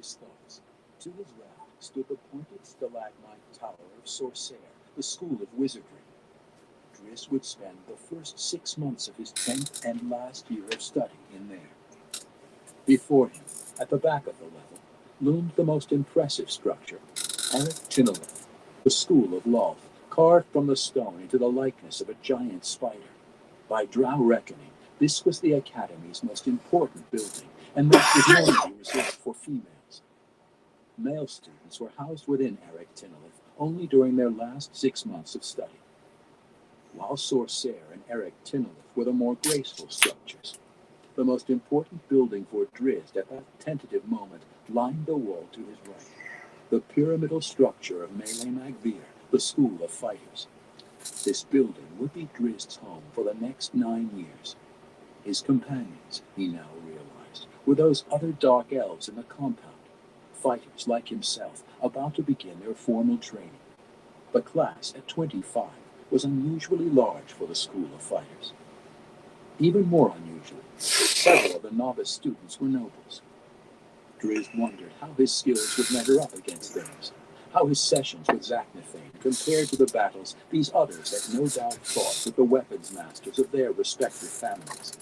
his thoughts. To his left stood the pointed stalagmite tower of Sorcerer, the school of wizardry. Drizzt would spend the first 6 months of his 10th and last year of study in there. Before him, at the back of the level, loomed the most impressive structure, Trilogy, the school of Lolth, carved from the stone into the likeness of a giant spider. By Drow reckoning, this was the Academy's most important building, and that was normally reserved for females. Male students were housed within Trilogy only during their last 6 months of study, while Sorcerer and Trilogy were the more graceful structures. The most important building for Drizzt at that tentative moment lined the wall to his right, the pyramidal structure of Melee Magvir, the School of Fighters. This building would be Drizzt's home for the next 9 years. His companions, he now realized, were those other dark elves in the compound, fighters like himself, about to begin their formal training. The class at 25 was unusually large for the School of Fighters. Even more unusually, several of the novice students were nobles. Drizzt wondered how his skills would measure up against theirs, how his sessions with Zaknafein compared to the battles these others had no doubt fought with the weapons masters of their respective families.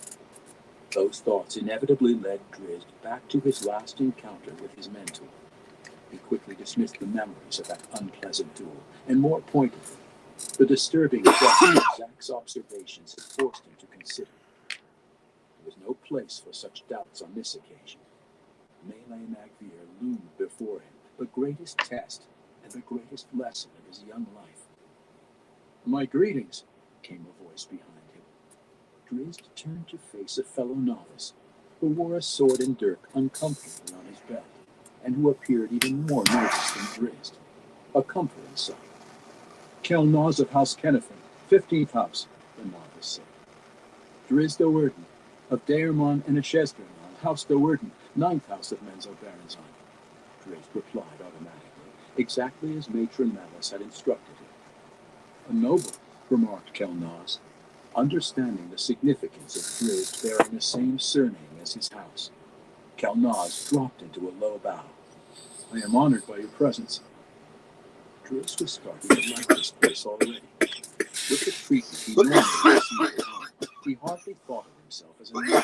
Those thoughts inevitably led Drizzt back to his last encounter with his mentor. He quickly dismissed the memories of that unpleasant duel, and more pointedly, the disturbing question Zak's observations had forced him to consider. There was no place for such doubts on this occasion. Melee Magvir loomed before him, the greatest test and the greatest lesson of his young life. "My greetings," came a voice behind him. Drizzt turned to face a fellow novice, who wore a sword and dirk uncomfortably on his belt, and who appeared even more nervous than Drizzt. A comforting sight. "Kelnaz of House Kennefin, 15th house," the novice said. "Drizzt O'Wyrden, of Daermon and Ashesbernon, House O'Wyrden, 9th house of Menzo Baranzon," Drizzt replied automatically, exactly as Matron Mellis had instructed him. "A noble," remarked Kelnaz, understanding the significance of Drizzt bearing the same surname as his house. Kelnaz dropped into a low bow. "I am honored by your presence." Drizzt was starting to like this place already. With the treatment he normally received at home, he hardly thought of himself as a man.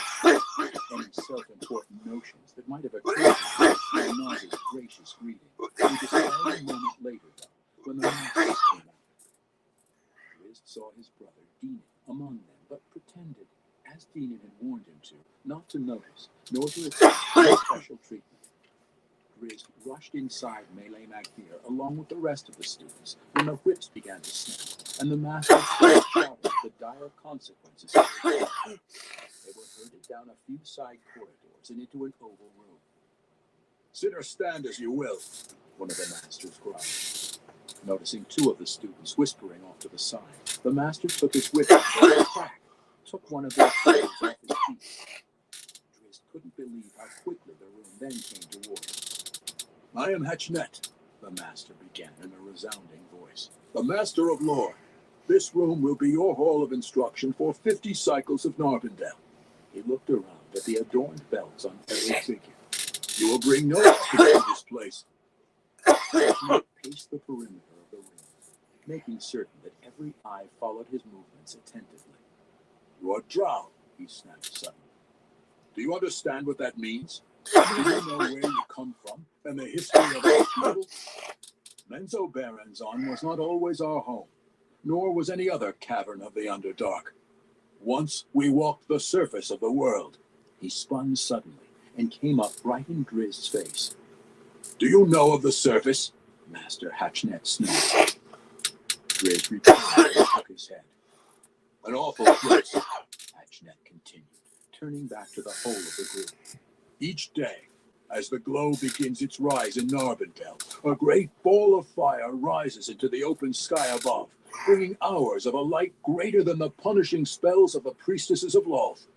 Any self-important notions that might have occurred to him from Kelnaz's gracious greeting were dispelled a moment later, though, when the masters came out. Drizzt saw his brother Dinan among them, but pretended, as Dinan had warned him to, not to notice, nor to accept any special treatment. Drizzt rushed inside Melee Magvir along with the rest of the students when the whips began to snap, and the masters shouted the dire consequences of their action. They were herded down a few side corridors and into an oval room. "Sit or stand as you will," one of the masters growled. Noticing two of the students whispering off to the side, the master took his whip and with a crack took one of their clothes off his feet. Drizzt couldn't believe how quickly the room then came toward him. "I am Hatchnet," the master began in a resounding voice, "the master of lore. This room will be your hall of instruction for 50 cycles of Narvandale." He looked around at the adorned belts on every figure. "You will bring no obstacle to this place." Hatchnet paced the perimeter of the room, making certain that every eye followed his movements attentively. "You are Drow," he snapped suddenly. "Do you understand what that means? Do you know where you come from and the history of our people? Menzo Baranzon was not always our home, nor was any other cavern of the Underdark. Once we walked the surface of the world." He spun suddenly and came up right in Drizzt's face. "Do you know of the surface?" Master Hatchnet snorted. Drizzt replied and shook his head. "An awful place," Hatchnet continued, turning back to the whole of the group. "Each day, as the glow begins its rise in Narvandale, a great ball of fire rises into the open sky above, bringing hours of a light greater than the punishing spells of the priestesses of Lolth."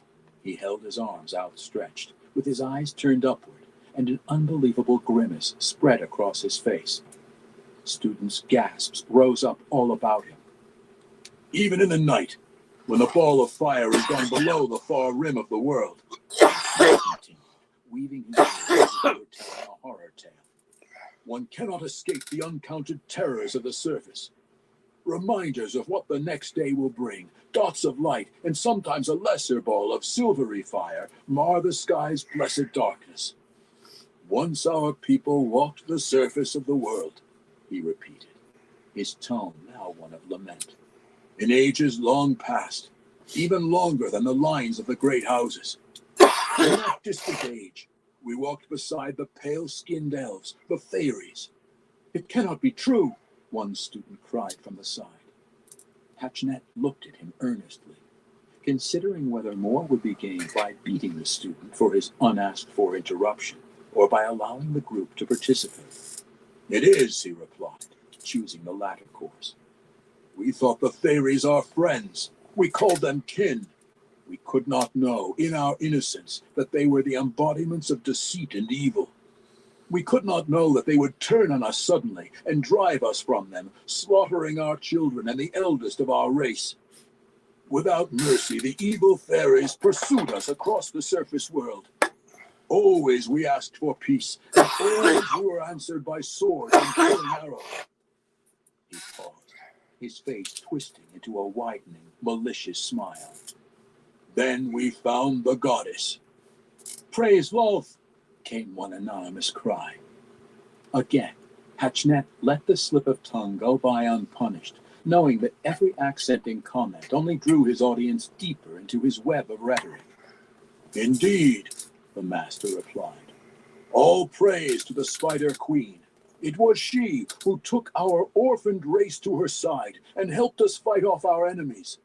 He held his arms outstretched, with his eyes turned upward, and an unbelievable grimace spread across his face. Students' gasps rose up all about him. "Even in the night, when the ball of fire is gone below the far rim of the world," he continued, weaving his words as if he were telling a horror One cannot escape the uncounted terrors of the surface. Reminders of what the next day will bring, dots of light, and sometimes a lesser ball of silvery fire, mar the sky's blessed darkness. Once our people walked the surface of the world, he repeated, his tone now one of lament. In ages long past, even longer than the lines of the great houses. In that distant age, we walked beside the pale-skinned elves, the fairies. It cannot be true, one student cried from the side. Hatchnet looked at him earnestly, considering whether more would be gained by beating the student for his unasked-for interruption, or by allowing the group to participate. It is, he replied, choosing the latter course. We thought the fairies our friends. We called them kin. We could not know, in our innocence, that they were the embodiments of deceit and evil. We could not know that they would turn on us suddenly and drive us from them, slaughtering our children and the eldest of our race. Without mercy, the evil fairies pursued us across the surface world. Always we asked for peace, and always we were answered by swords and killing arrows. He paused, his face twisting into a widening, malicious smile. Then we found the goddess. Praise Lolth, came one anonymous cry. Again, Hatchnet let the slip of tongue go by unpunished, knowing that every accenting comment only drew his audience deeper into his web of rhetoric. Indeed, the master replied. All praise to the Spider Queen. It was she who took our orphaned race to her side and helped us fight off our enemies.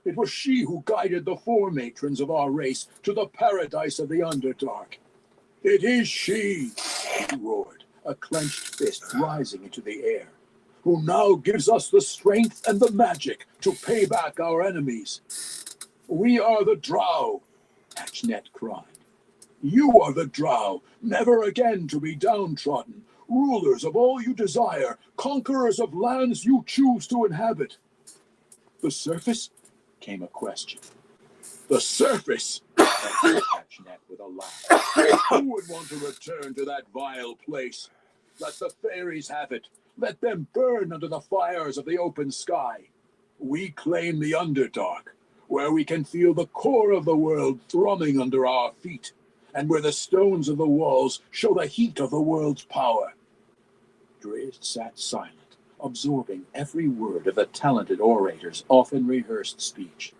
It was she who guided the four matrons of our race to the paradise of the Underdark. It is she, he roared, a clenched fist rising into the air, who now gives us the strength and the magic to pay back our enemies. We are the Drow, Hatchnet cried. You are the Drow, never again to be downtrodden, rulers of all you desire, conquerors of lands you choose to inhabit. The surface? Came a question. The surface, echoed Hatchnet with a laugh. Who would want to return to that vile place? Let the fairies have it. Let them burn under the fires of the open sky. We claim the Underdark, where we can feel the core of the world thrumming under our feet, and where the stones of the walls show the heat of the world's power. Drizzt sat silent, absorbing every word of the talented orator's often rehearsed speech.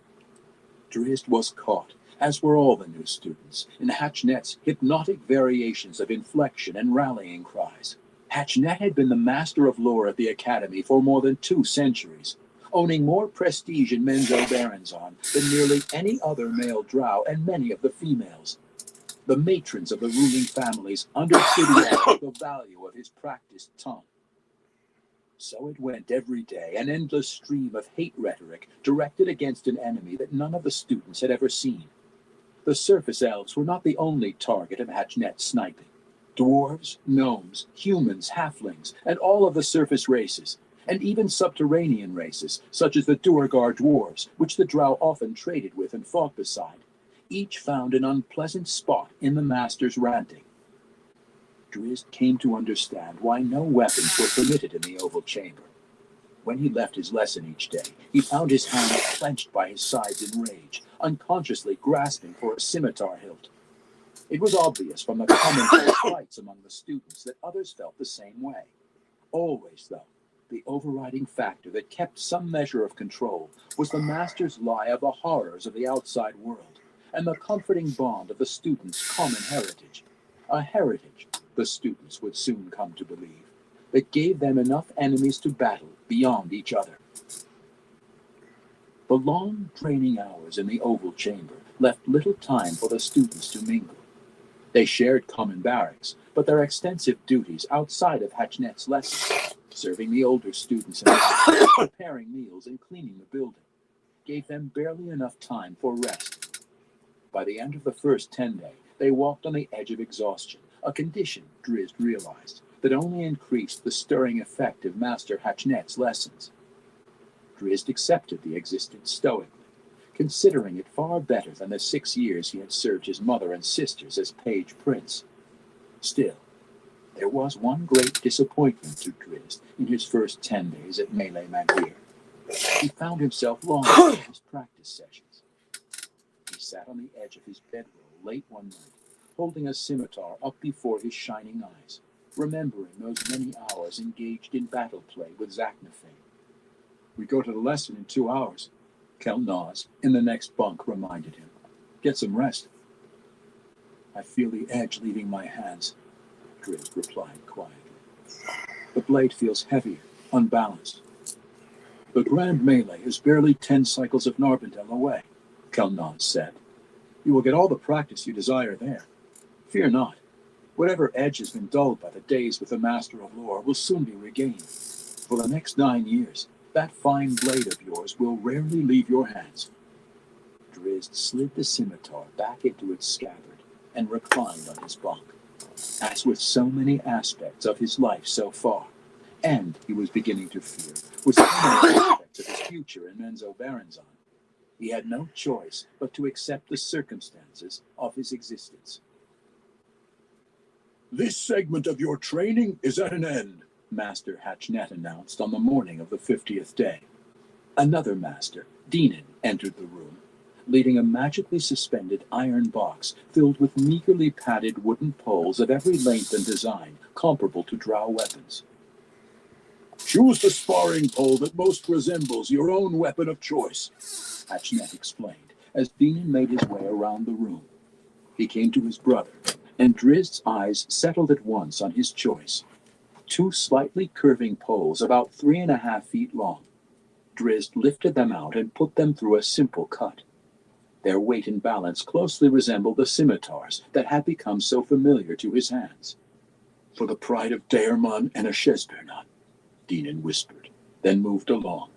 Drizzt was caught, as were all the new students, in Hatchnet's hypnotic variations of inflection and rallying cries. Hatchnet had been the master of lore at the Academy for more than 2 centuries, owning more prestige in Menzo-Berenzon than nearly any other male drow and many of the females. The matrons of the ruling families understood well the value of his practiced tongue. So it went every day, an endless stream of hate rhetoric directed against an enemy that none of the students had ever seen. The surface elves were not the only target of Hatchnet's sniping. Dwarves, gnomes, humans, halflings, and all of the surface races, and even subterranean races, such as the Duergar dwarves, which the Drow often traded with and fought beside, each found an unpleasant spot in the master's ranting. Drizzt came to understand why no weapons were permitted in the Oval Chamber. When he left his lesson each day, he found his hands clenched by his sides in rage, unconsciously grasping for a scimitar hilt. It was obvious from the commonplace fights among the students that others felt the same way. Always, though, the overriding factor that kept some measure of control was the master's lie of the horrors of the outside world, and the comforting bond of the students' common heritage. A heritage, the students would soon come to believe, that gave them enough enemies to battle beyond each other. The long, draining hours in the Oval Chamber left little time for the students to mingle. They shared common barracks, but their extensive duties outside of Hatchnet's lessons, serving the older students and preparing meals and cleaning the building, gave them barely enough time for rest. By the end of the first 10-day, they walked on the edge of exhaustion, a condition, Drizzt realized, that only increased the stirring effect of Master Hatchnet's lessons. Drizzt accepted the existence stoically, considering it far better than the 6 years he had served his mother and sisters as page prince. Still, There was one great disappointment to Drizzt in his first 10 days at Melee Magir. He found himself longing for his practice sessions. He sat on the edge of his bedroll late one night, holding a scimitar up before his shining eyes, remembering those many hours engaged in battle play with Zaknafein. "We go to the lesson in 2 hours," Kelnaz, in the next bunk, reminded him. "Get some rest." "I feel the edge leaving my hands," Drizzt replied quietly. "The blade feels heavier, unbalanced." "The Grand Melee is barely 10 cycles of Narbondel away," Kelnaz said. "You will get all the practice you desire there. Fear not. Whatever edge has been dulled by the days with the Master of Lore will soon be regained. For the next 9 years, that fine blade of yours will rarely leave your hands." Drizzt slid the scimitar back into its scabbard and reclined on his bunk. As with so many aspects of his life so far, and he was beginning to fear, with so many aspects of his future in Menzoberranzan, he had no choice but to accept the circumstances of his existence. "This segment of your training is at an end," Master Hatchnet announced on the morning of the 50th day. Another master, Dinan, entered the room, leading a magically suspended iron box filled with meagerly padded wooden poles of every length and design comparable to drow weapons. "Choose the sparring pole that most resembles your own weapon of choice," Hatchnet explained, as Dinan made his way around the room. He came to his brother, and Drizzt's eyes settled at once on his choice. 2 slightly curving poles about 3.5 feet long. Drizzt lifted them out and put them through a simple cut. Their weight and balance closely resembled the scimitars that had become so familiar to his hands. "For the pride of Daermon and Ashesbernon," Dinan whispered, then moved along.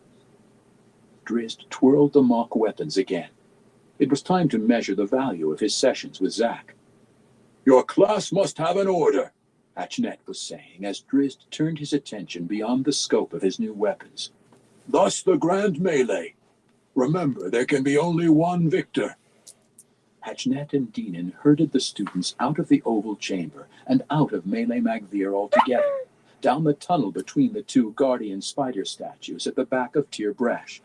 Drizzt twirled the mock weapons again. It was time to measure the value of his sessions with Zack. "Your class must have an order," Hatchnet was saying, as Drizzt turned his attention beyond the scope of his new weapons. "Thus the Grand Melee. Remember, there can be only one victor." Hatchnet and Dinan herded the students out of the oval chamber and out of Melee Magvir altogether, down the tunnel between the 2 guardian spider statues at the back of Tir Bresh.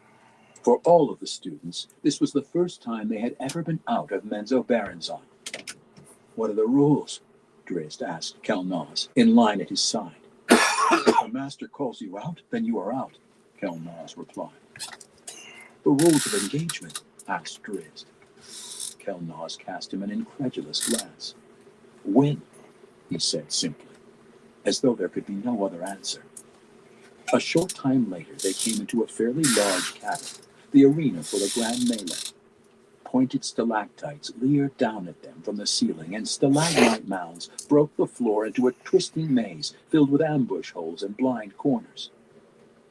For all of the students, this was the first time they had ever been out of Menzoberranzan. "What are the rules?" Drizzt asked Kelnaz, in line at his side. "If the master calls you out, then you are out," Kelnaz replied. "The rules of engagement?" asked Drizzt. Kelnaz cast him an incredulous glance. "Win," he said simply, as though there could be no other answer. A short time later, they came into a fairly large cavern, the arena for the Grand Melee. Pointed stalactites leered down at them from the ceiling, and stalagmite mounds broke the floor into a twisting maze filled with ambush holes and blind corners.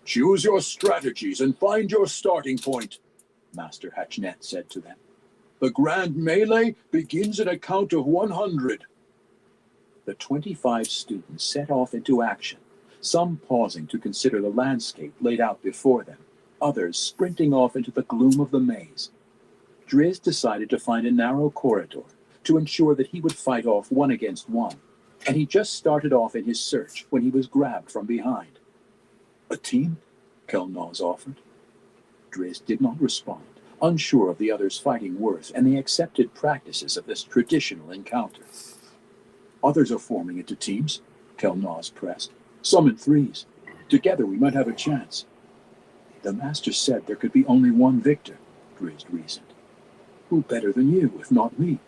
"Choose your strategies and find your starting point," Master Hatchnet said to them. "The Grand Melee begins at a count of 100. The 25 students set off into action, some pausing to consider the landscape laid out before them, others sprinting off into the gloom of the maze. Drizzt decided to find a narrow corridor to ensure that he would fight off 1 against 1, and he just started off in his search when he was grabbed from behind. "A team?" Kelnaz offered. Drizzt did not respond, unsure of the others' fighting worth and the accepted practices of this traditional encounter. "Others are forming into teams," Kelnaz pressed. "Some in 3s. Together we might have a chance." "The master said there could be only one victor," Drizzt reasoned. "Who better than you, if not me?"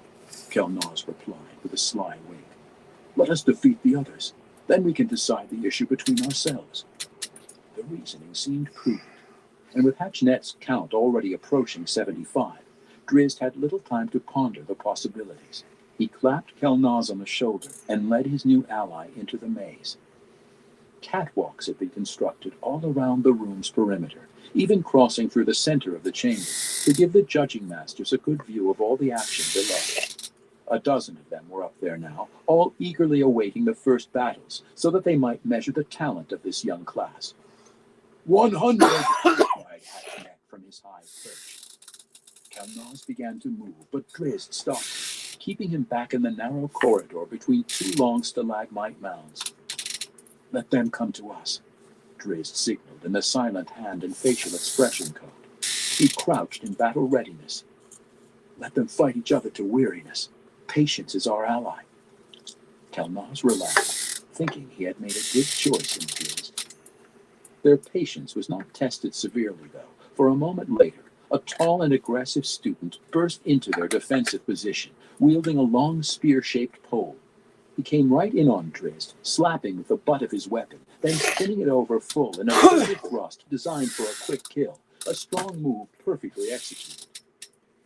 Kelnaz replied with a sly wink. "Let us defeat the others. Then we can decide the issue between ourselves." The reasoning seemed prudent, and with Hatchnet's count already approaching 75, Drizzt had little time to ponder the possibilities. He clapped Kelnaz on the shoulder and led his new ally into the maze. Catwalks had been constructed all around the room's perimeter, even crossing through the center of the chamber, to give the judging masters a good view of all the action below. A dozen of them were up there now, all eagerly awaiting the first battles, so that they might measure the talent of this young class. 100! cried Hatchnet from his high perch. Kelnaz began to move, but Drizzt stopped him, keeping him back in the narrow corridor between two long stalagmite mounds. "Let them come to us," Drizzt signaled in the silent hand and facial expression code. He crouched in battle readiness. "Let them fight each other to weariness. Patience is our ally." Kelnaz relaxed, thinking he had made a good choice in Drizzt. Their patience was not tested severely, though, for a moment later, a tall and aggressive student burst into their defensive position, wielding a long spear-shaped pole. He came right in on Drizzt, slapping with the butt of his weapon, then spinning it over full in a rapid thrust designed for a quick kill, a strong move perfectly executed.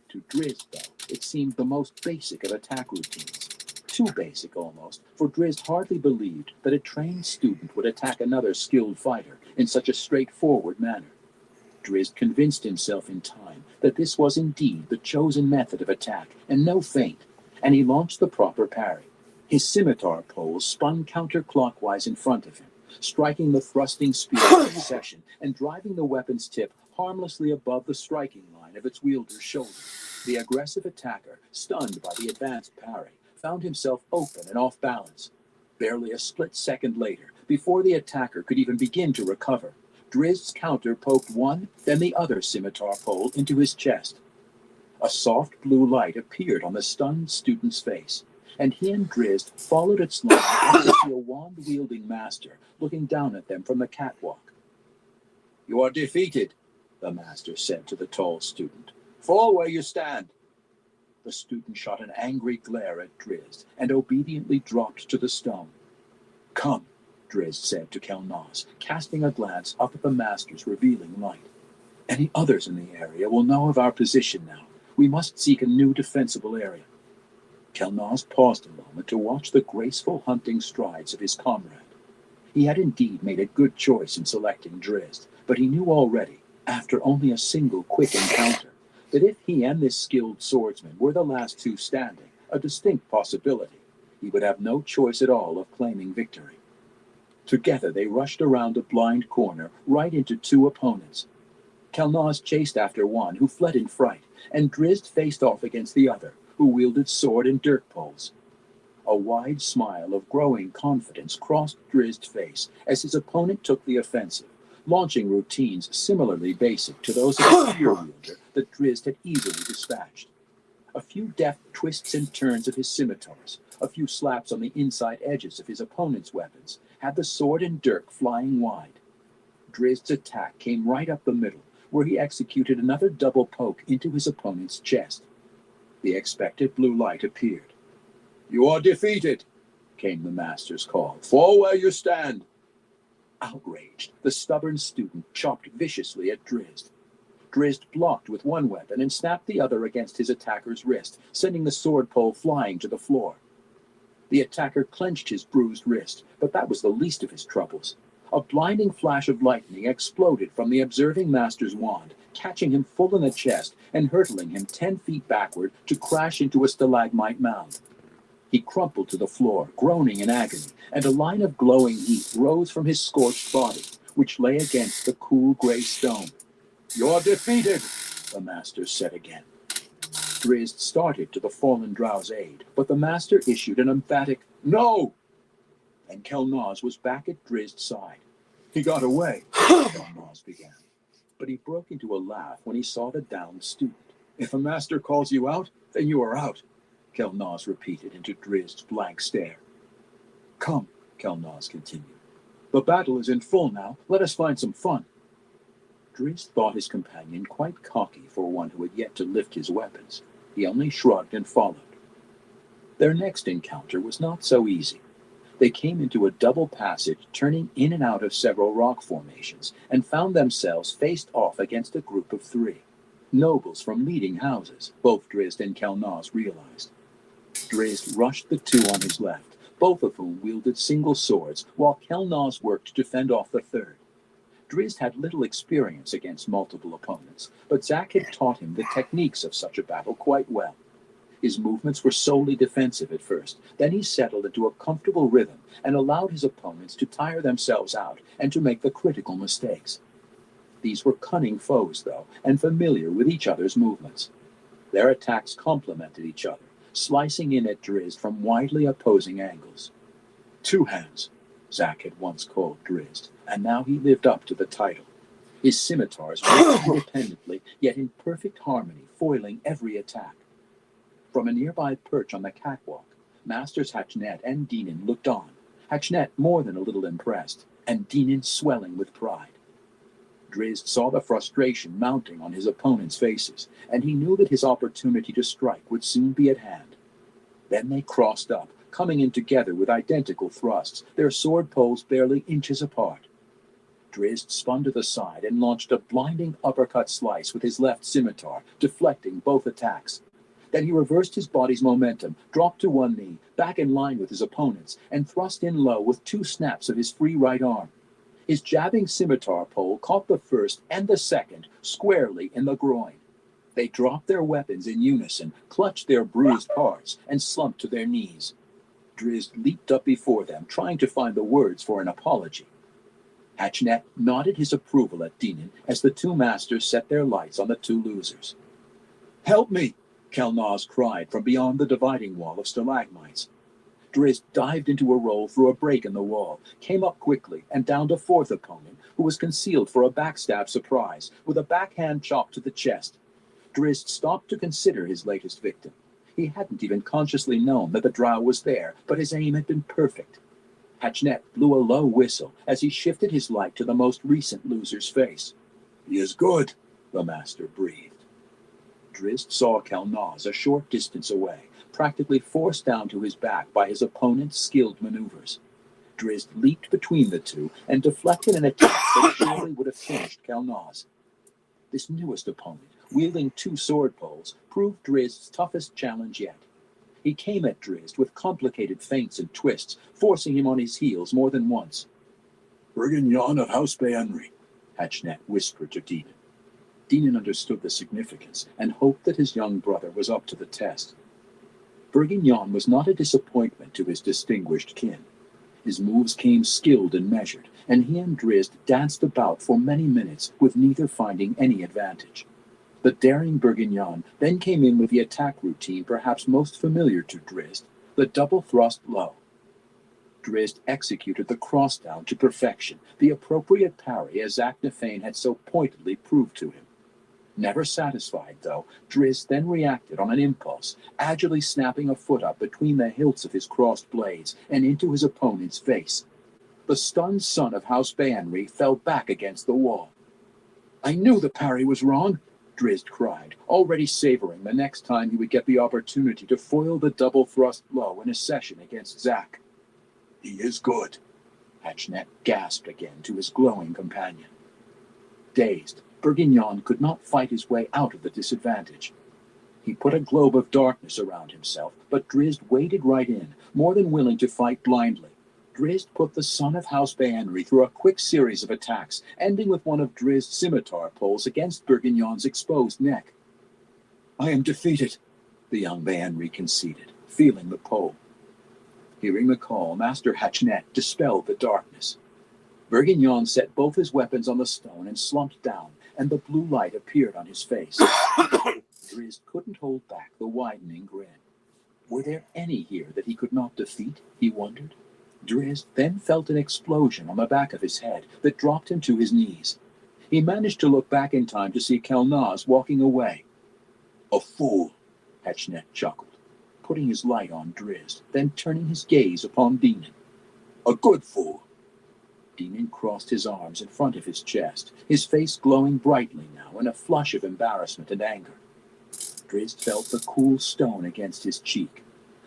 To Drizzt, though, it seemed the most basic of attack routines. Too basic, almost, for Drizzt hardly believed that a trained student would attack another skilled fighter in such a straightforward manner. Drizzt convinced himself in time that this was indeed the chosen method of attack, and no feint, and he launched the proper parry. His scimitar pole spun counterclockwise in front of him, striking the thrusting spear in succession and driving the weapon's tip harmlessly above the striking line of its wielder's shoulder. The aggressive attacker, stunned by the advanced parry, found himself open and off balance. Barely a split second later, before the attacker could even begin to recover, Drizzt's counter poked one, then the other scimitar pole into his chest. A soft blue light appeared on the stunned student's face, and he and Drizzt followed its line to see a wand-wielding master looking down at them from the catwalk. "You are defeated," the master said to the tall student. "Fall where you stand." The student shot an angry glare at Drizzt and obediently dropped to the stone. "Come," Drizzt said to Kelnaz, casting a glance up at the master's revealing light. "Any others in the area will know of our position now. We must seek a new defensible area." Kelnaz paused a moment to watch the graceful hunting strides of his comrade. He had indeed made a good choice in selecting Drizzt, but he knew already, after only a single quick encounter, that if he and this skilled swordsman were the last two standing, a distinct possibility, he would have no choice at all of claiming victory. Together they rushed around a blind corner, right into two opponents. Kelnaz chased after one, who fled in fright, and Drizzt faced off against the other, who wielded sword and dirk poles. A wide smile of growing confidence crossed Drizzt's face as his opponent took the offensive, launching routines similarly basic to those of a spear wielder that Drizzt had easily dispatched. A few deft twists and turns of his scimitars, a few slaps on the inside edges of his opponent's weapons, had the sword and dirk flying wide. Drizzt's attack came right up the middle, where he executed another double poke into his opponent's chest. The expected blue light appeared. "You are defeated," came the master's call. "Fall where you stand." Outraged, the stubborn student chopped viciously at Drizzt. Drizzt blocked with one weapon and snapped the other against his attacker's wrist, sending the sword pole flying to the floor. The attacker clenched his bruised wrist, but that was the least of his troubles. A blinding flash of lightning exploded from the observing master's wand, catching him full in the chest and hurtling him 10 feet backward to crash into a stalagmite mound. He crumpled to the floor, groaning in agony, and a line of glowing heat rose from his scorched body, which lay against the cool gray stone. "You're defeated," the master said again. Drizzt started to the fallen drow's aid, but the master issued an emphatic "No!" and Kelnaz was back at Drizzt's side. "He got away," Kelnaz began, but he broke into a laugh when he saw the downed student. "If a master calls you out, then you are out," Kelnaz repeated into Drizzt's blank stare. "Come," Kelnaz continued. "The battle is in full now. Let us find some fun." Drizzt thought his companion quite cocky for one who had yet to lift his weapons. He only shrugged and followed. Their next encounter was not so easy. They came into a double passage, turning in and out of several rock formations, and found themselves faced off against a group of 3. Nobles from leading houses, both Drizzt and Kelnaz realized. Drizzt rushed the 2 on his left, both of whom wielded single swords, while Kelnaz worked to defend off the 3rd. Drizzt had little experience against multiple opponents, but Zack had taught him the techniques of such a battle quite well. His movements were solely defensive at first, then he settled into a comfortable rhythm and allowed his opponents to tire themselves out and to make the critical mistakes. These were cunning foes, though, and familiar with each other's movements. Their attacks complemented each other, slicing in at Drizzt from widely opposing angles. Two hands, Zack had once called Drizzt, and now he lived up to the title. His scimitars worked independently, yet in perfect harmony, foiling every attack. From a nearby perch on the catwalk, Masters Hatchnet and Dinan looked on, Hatchnet more than a little impressed, and Dinan swelling with pride. Drizzt saw the frustration mounting on his opponents' faces, and he knew that his opportunity to strike would soon be at hand. Then they crossed up, coming in together with identical thrusts, their sword poles barely inches apart. Drizzt spun to the side and launched a blinding uppercut slice with his left scimitar, deflecting both attacks. Then he reversed his body's momentum, dropped to one knee, back in line with his opponents, and thrust in low with two snaps of his free right arm. His jabbing scimitar pole caught the first and the second squarely in the groin. They dropped their weapons in unison, clutched their bruised parts, and slumped to their knees. Drizzt leaped up before them, trying to find the words for an apology. Hatchnet nodded his approval at Dinan as the two masters set their lights on the two losers. "Help me!" Kelnaz cried from beyond the dividing wall of stalagmites. Drizzt dived into a roll through a break in the wall, came up quickly, and downed a fourth opponent, who was concealed for a backstab surprise, with a backhand chop to the chest. Drizzt stopped to consider his latest victim. He hadn't even consciously known that the drow was there, but his aim had been perfect. Hatchnet blew a low whistle as he shifted his light to the most recent loser's face. "He is good," the master breathed. Drizzt saw Kelnaz a short distance away, practically forced down to his back by his opponent's skilled maneuvers. Drizzt leaped between the two and deflected an attack that surely would have finished Kelnaz. This newest opponent, wielding two sword poles, proved Drizzt's toughest challenge yet. He came at Drizzt with complicated feints and twists, forcing him on his heels more than once. "Brigand of House Beanry," Hatchnet whispered to Dinan. Dinan understood the significance and hoped that his young brother was up to the test. Brigand was not a disappointment to his distinguished kin. His moves came skilled and measured, and he and Drizzt danced about for many minutes with neither finding any advantage. The daring Brigand then came in with the attack routine perhaps most familiar to Drizzt, the double thrust low. Drizzt executed the crossdown to perfection, the appropriate parry as Zaknafein had so pointedly proved to him. Never satisfied, though, Drizzt then reacted on an impulse, agilely snapping a foot up between the hilts of his crossed blades and into his opponent's face. The stunned son of House Beanry fell back against the wall. "I knew the parry was wrong," Drizzt cried, already savoring the next time he would get the opportunity to foil the double thrust blow in a session against Zack. "He is good," Hatchnet gasped again to his glowing companion. Dazed, Brigand could not fight his way out of the disadvantage. He put a globe of darkness around himself, but Drizzt waded right in, more than willing to fight blindly. Drizzt put the son of House Beanry through a quick series of attacks, ending with one of Drizzt's scimitar poles against Brigand's exposed neck. "I am defeated," the young Beanry conceded, feeling the pole. Hearing the call, Master Hatchnet dispelled the darkness. Brigand set both his weapons on the stone and slumped down, and the blue light appeared on his face. Drizzt couldn't hold back the widening grin. Were there any here that he could not defeat, he wondered? Drizzt then felt an explosion on the back of his head that dropped him to his knees. He managed to look back in time to see Kelnaz walking away. "A fool," Hatchnet chuckled, putting his light on Drizzt, then turning his gaze upon Dinan. "A good fool." Dinan crossed his arms in front of his chest, his face glowing brightly now in a flush of embarrassment and anger. Drizzt felt the cool stone against his cheek,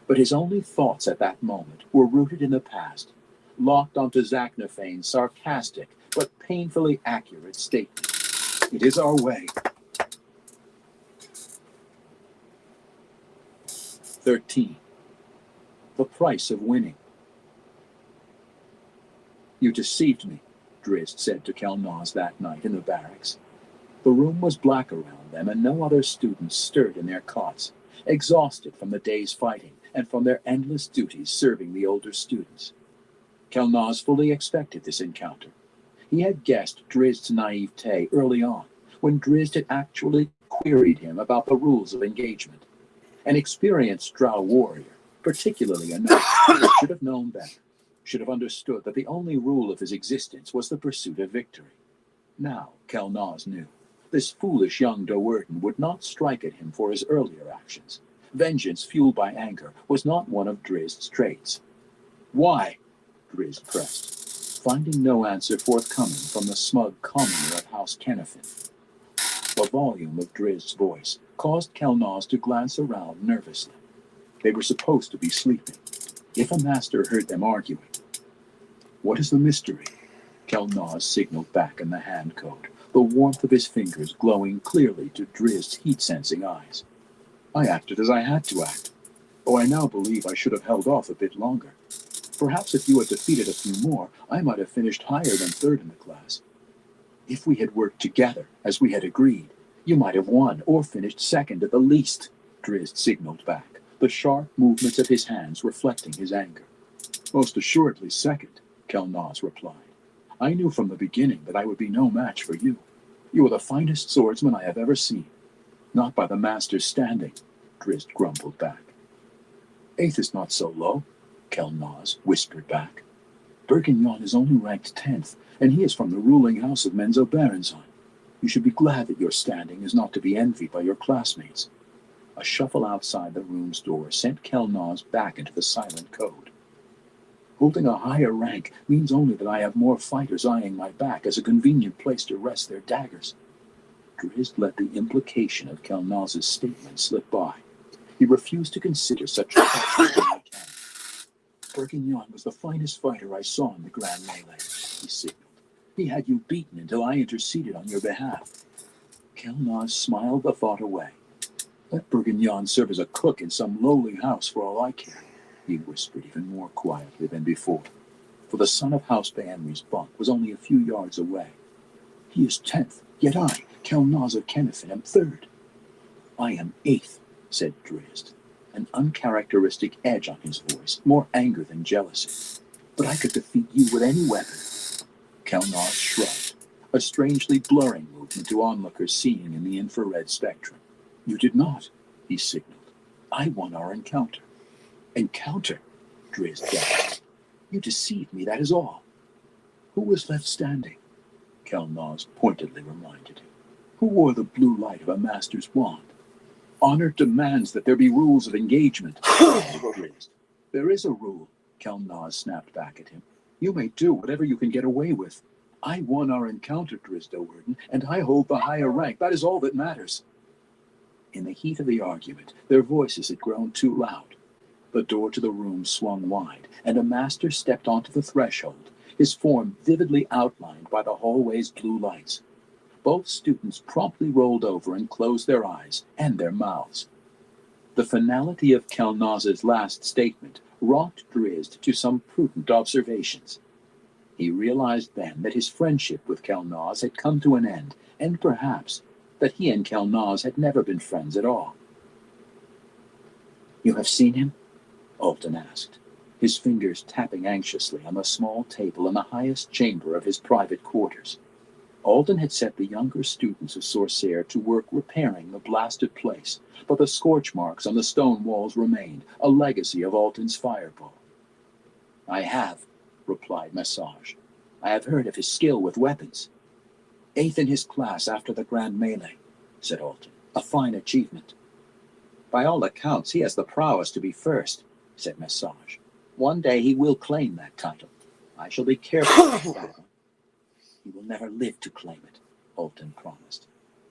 but his only thoughts at that moment were rooted in the past, locked onto Zaknafein's sarcastic but painfully accurate statement. "It is our way." 13. The price of winning. "You deceived me," Drizzt said to Kelnaz that night in the barracks. The room was black around them, and no other students stirred in their cots, exhausted from the day's fighting and from their endless duties serving the older students. Kelnaz fully expected this encounter. He had guessed Drizzt's naivete early on, when Drizzt had actually queried him about the rules of engagement. An experienced drow warrior, particularly a knight, should have known better, should have understood that the only rule of his existence was the pursuit of victory. Now, Kelnaz knew. This foolish young Do'Urden would not strike at him for his earlier actions. Vengeance fueled by anger was not one of Drizd's traits. Why? Drizzt pressed, finding no answer forthcoming from the smug commoner of House Kennefin. The volume of Drizd's voice caused Kelnaz to glance around nervously. They were supposed to be sleeping. If a master heard them arguing. What is the mystery? Kelnaz signaled back in the hand code, the warmth of his fingers glowing clearly to Drizd's heat-sensing eyes. I acted as I had to act. Oh, I now believe I should have held off a bit longer. Perhaps if you had defeated a few more, I might have finished higher than third in the class. If we had worked together, as we had agreed, you might have won, or finished second at the least, Drizzt signaled back, the sharp movements of his hands reflecting his anger. Most assuredly second, Kelnaz replied. I knew from the beginning that I would be no match for you. You are the finest swordsman I have ever seen. Not by the master's standing, Drizzt grumbled back. Eighth is not so low, Kelnaz whispered back. Bergenyon is only ranked 10th, and he is from the ruling house of Menzoberranzan. You should be glad that your standing is not to be envied by your classmates. A shuffle outside the room's door sent Kelnaz back into the silent code. Holding a higher rank means only that I have more fighters eyeing my back as a convenient place to rest their daggers. Drizzt let the implication of Kelnaz's statement slip by. He refused to consider such treachery as mechanic. Bergenyon was the finest fighter I saw in the Grand Melee, he signaled. He had you beaten until I interceded on your behalf. Kelnaz smiled the thought away. Let Bergenyon serve as a cook in some lowly house for all I care, he whispered even more quietly than before, for the son of House Baenri's bunk was only a few yards away. He is 10th, yet I, Kelnaz of Kennefin, am 3rd. I am 8th, said Drizzt, an uncharacteristic edge on his voice, more anger than jealousy. But I could defeat you with any weapon. Kelnaz shrugged, a strangely blurring movement to onlookers seeing in the infrared spectrum. You did not, he signaled. I won our encounter. Encounter? Drizzt gasped. You deceived me, that is all. Who was left standing? Kelnaz pointedly reminded him. Who wore the blue light of a master's wand? Honor demands that there be rules of engagement, Drizzt. There is a rule, Kelnaz snapped back at him. You may do whatever you can get away with. I won our encounter, Drizzt Do'Urden, and I hold the higher rank. That is all that matters. In the heat of the argument, their voices had grown too loud. The door to the room swung wide, and a master stepped onto the threshold, his form vividly outlined by the hallway's blue lights. Both students promptly rolled over and closed their eyes and their mouths. The finality of Kelnaz's last statement wrought Drizzt to some prudent observations. He realized then that his friendship with Kelnaz had come to an end, and perhaps that he and Kelnaz had never been friends at all. You have seen him? Alden asked, his fingers tapping anxiously on the small table in the highest chamber of his private quarters. Alden had set the younger students of Sorcerre to work repairing the blasted place, but the scorch marks on the stone walls remained, a legacy of Alden's fireball. I have, replied Massage. I have heard of his skill with weapons. 8th in his class after the Grand Melee, said Alden. A fine achievement. By all accounts, he has the prowess to be first, said Massage. One day he will claim that title. I shall be careful about that one. He will never live to claim it, Alden promised.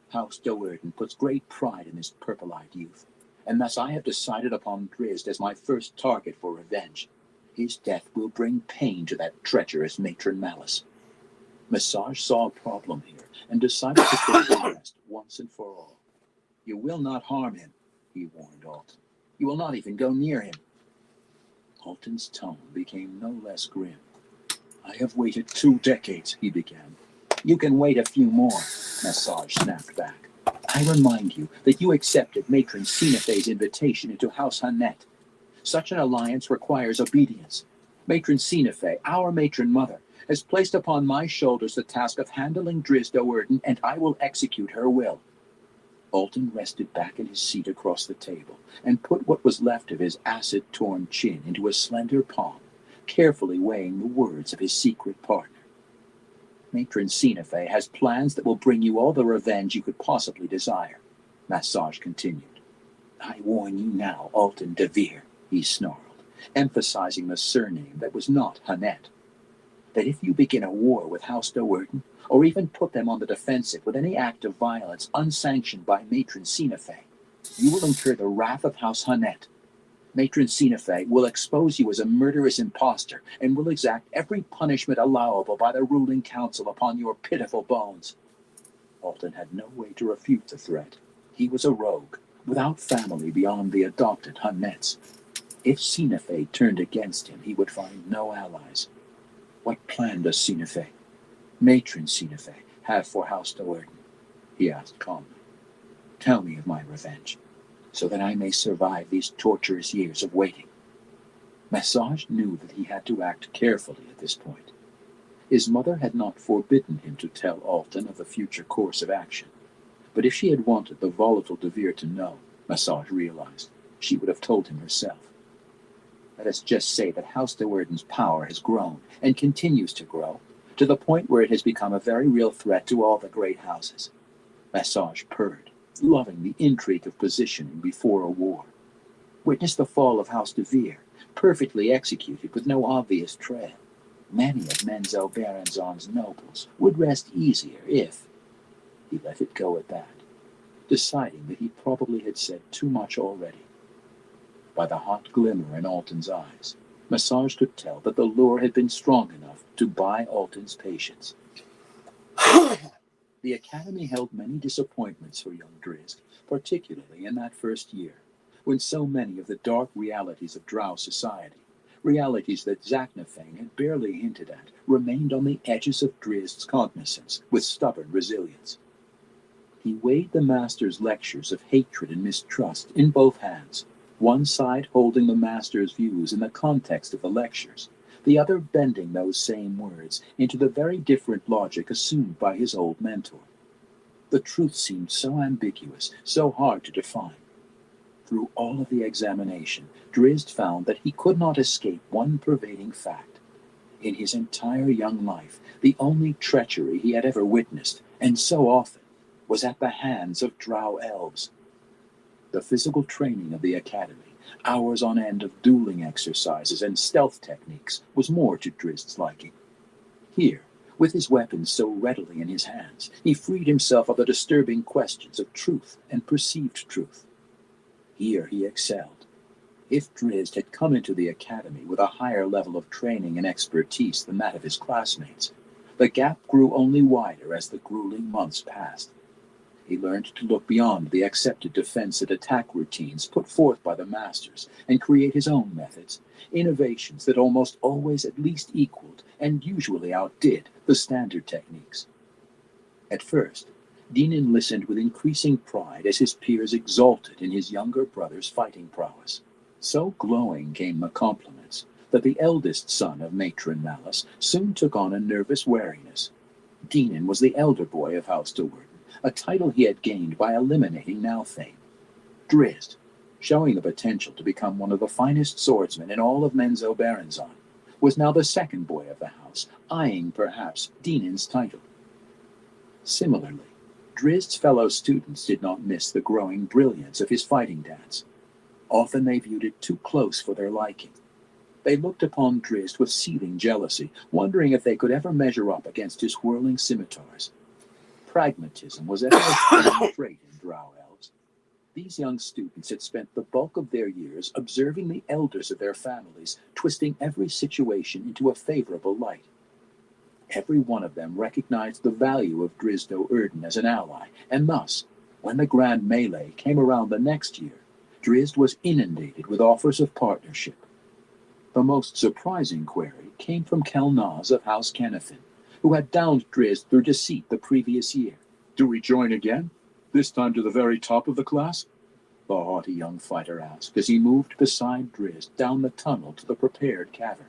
House Do'Urden puts great pride in his purple-eyed youth, and thus I have decided upon Drizzt as my first target for revenge. His death will bring pain to that treacherous matron Malice. Massage saw a problem here, and decided to put to rest once and for all. You will not harm him, he warned Alden. You will not even go near him. Alden's tone became no less grim. I have waited 2 decades, he began. You can wait a few more, Massage snapped back. I remind you that you accepted Matron Sinefe's invitation into House Hannet. Such an alliance requires obedience. Matron Sinefe, our matron mother, has placed upon my shoulders the task of handling Drizzt Do'Urden, and I will execute her will. Alton rested back in his seat across the table and put what was left of his acid-torn chin into a slender palm, carefully weighing the words of his secret partner. Matron Sinafe has plans that will bring you all the revenge you could possibly desire, Massage continued. I warn you now, Alton DeVere, he snarled, emphasizing the surname that was not Hannett, that if you begin a war with House Doerton, or even put them on the defensive with any act of violence unsanctioned by Matron Sinafe, you will incur the wrath of House Hannett. Matron Sinafe will expose you as a murderous impostor and will exact every punishment allowable by the ruling council upon your pitiful bones. Alton had no way to refute the threat. He was a rogue, without family beyond the adopted Hannetts. If Sinafe turned against him, he would find no allies. What plan does Sinafe, Matron Sinafe, have for House Doerton? He asked calmly. Tell me of my revenge, so that I may survive these torturous years of waiting. Massage knew that he had to act carefully at this point. His mother had not forbidden him to tell Alton of the future course of action, but if she had wanted the volatile DeVere to know, Massage realized, she would have told him herself. Let us just say that House Doerton's power has grown and continues to grow, to the point where it has become a very real threat to all the great houses. Massage purred, loving the intrigue of positioning before a war. Witness the fall of House DeVere, perfectly executed with no obvious trail. Many of Menzo Berenzon's nobles would rest easier if... He let it go at that, deciding that he probably had said too much already. By the hot glimmer in Alton's eyes, Massage could tell that the lure had been strong enough to buy Alton's patience. The academy held many disappointments for young Drizzt, particularly in that first year, when so many of the dark realities of Drow society, realities that Zaknafein had barely hinted at, remained on the edges of Drizzt's cognizance with stubborn resilience. He weighed the master's lectures of hatred and mistrust in both hands, one side holding the master's views in the context of the lectures, the other bending those same words into the very different logic assumed by his old mentor. The truth seemed so ambiguous, so hard to define. Through all of the examination, Drizzt found that he could not escape one pervading fact. In his entire young life, the only treachery he had ever witnessed, and so often, was at the hands of Drow elves. The physical training of the academy, hours on end of dueling exercises and stealth techniques, was more to Drizzt's liking. Here, with his weapons so readily in his hands, he freed himself of the disturbing questions of truth and perceived truth. Here he excelled. If Drizzt had come into the academy with a higher level of training and expertise than that of his classmates, the gap grew only wider as the grueling months passed. He learned to look beyond the accepted defense and attack routines put forth by the masters and create his own methods, innovations that almost always at least equaled and usually outdid the standard techniques. At first, Dinan listened with increasing pride as his peers exulted in his younger brother's fighting prowess. So glowing came the compliments that the eldest son of Matron Malice soon took on a nervous wariness. Dinan was the elder boy of House Doerton, a title he had gained by eliminating Nalthane. Drizzt, showing the potential to become one of the finest swordsmen in all of Menzo Berenzon, was now the second boy of the house, eyeing perhaps Dinan's title. Similarly, Drizzt's fellow students did not miss the growing brilliance of his fighting dance. Often they viewed it too close for their liking. They looked upon Drizzt with seething jealousy, wondering if they could ever measure up against his whirling scimitars. Pragmatism was ever a strong trait in Drow elves. These young students had spent the bulk of their years observing the elders of their families, twisting every situation into a favorable light. Every one of them recognized the value of Drizzt Do'Urden as an ally, and thus, when the Grand Melee came around the next year, Drizzt was inundated with offers of partnership. The most surprising query came from Kelnaz of House Kennethin, who had downed Drizzt through deceit the previous year. Do we join again? This time to the very top of the class? The haughty young fighter asked as he moved beside Drizzt down the tunnel to the prepared cavern.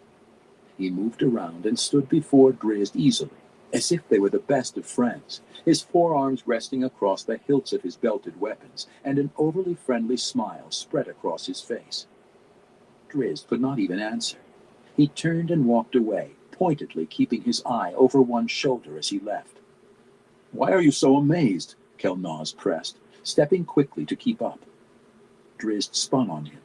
He moved around and stood before Drizzt easily, as if they were the best of friends, his forearms resting across the hilts of his belted weapons, and an overly friendly smile spread across his face. Drizzt could not even answer. He turned and walked away, pointedly keeping his eye over one shoulder as he left. "Why are you so amazed?" Kelnaz pressed, stepping quickly to keep up. Drizzt spun on him.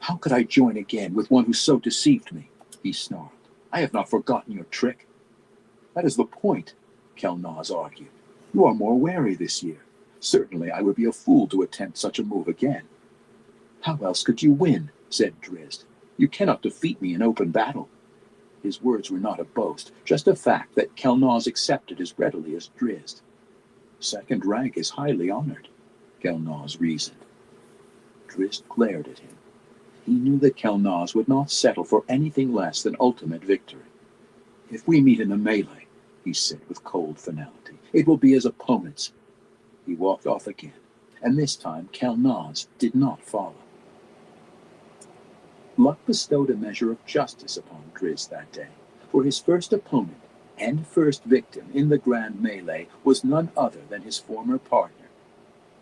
"How could I join again with one who so deceived me?" he snarled. "I have not forgotten your trick." "That is the point," Kelnaz argued. "You are more wary this year. Certainly I would be a fool to attempt such a move again." "How else could you win?" said Drizzt. "You cannot defeat me in open battle." His words were not a boast, just a fact that Kelnaz accepted as readily as Drizzt. "Second rank is highly honored," Kelnaz reasoned. Drizzt glared at him. He knew that Kelnaz would not settle for anything less than ultimate victory. "If we meet in the melee," he said with cold finality, "it will be as opponents." He walked off again, and this time Kelnaz did not follow. Luck bestowed a measure of justice upon Drizzt that day, for his first opponent and first victim in the grand melee was none other than his former partner.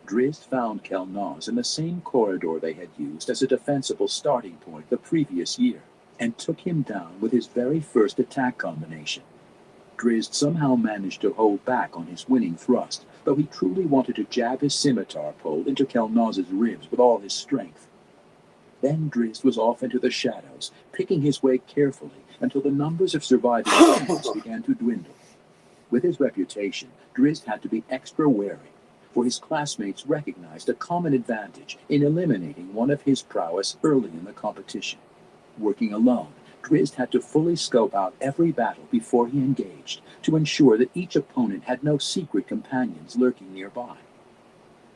Drizzt found Kelnaz in the same corridor they had used as a defensible starting point the previous year, and took him down with his very first attack combination. Drizzt somehow managed to hold back on his winning thrust, though he truly wanted to jab his scimitar pole into Kelnaz's ribs with all his strength. Then Drizzt was off into the shadows, picking his way carefully until the numbers of surviving opponents began to dwindle. With his reputation, Drizzt had to be extra wary, for his classmates recognized a common advantage in eliminating one of his prowess early in the competition. Working alone, Drizzt had to fully scope out every battle before he engaged, to ensure that each opponent had no secret companions lurking nearby.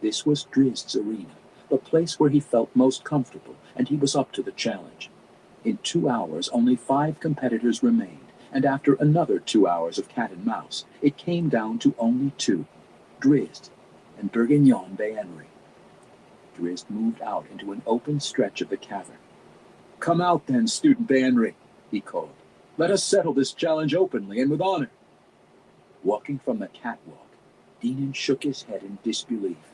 This was Drizzt's arena, the place where he felt most comfortable, and he was up to the challenge. In 2 hours, only 5 competitors remained, and after another 2 hours of cat and mouse, it came down to only 2, Drizzt and Bourguignon Béhenry. Drizzt moved out into an open stretch of the cavern. "Come out then, student Béhenry," he called. "Let us settle this challenge openly and with honor." Walking from the catwalk, Dinan shook his head in disbelief.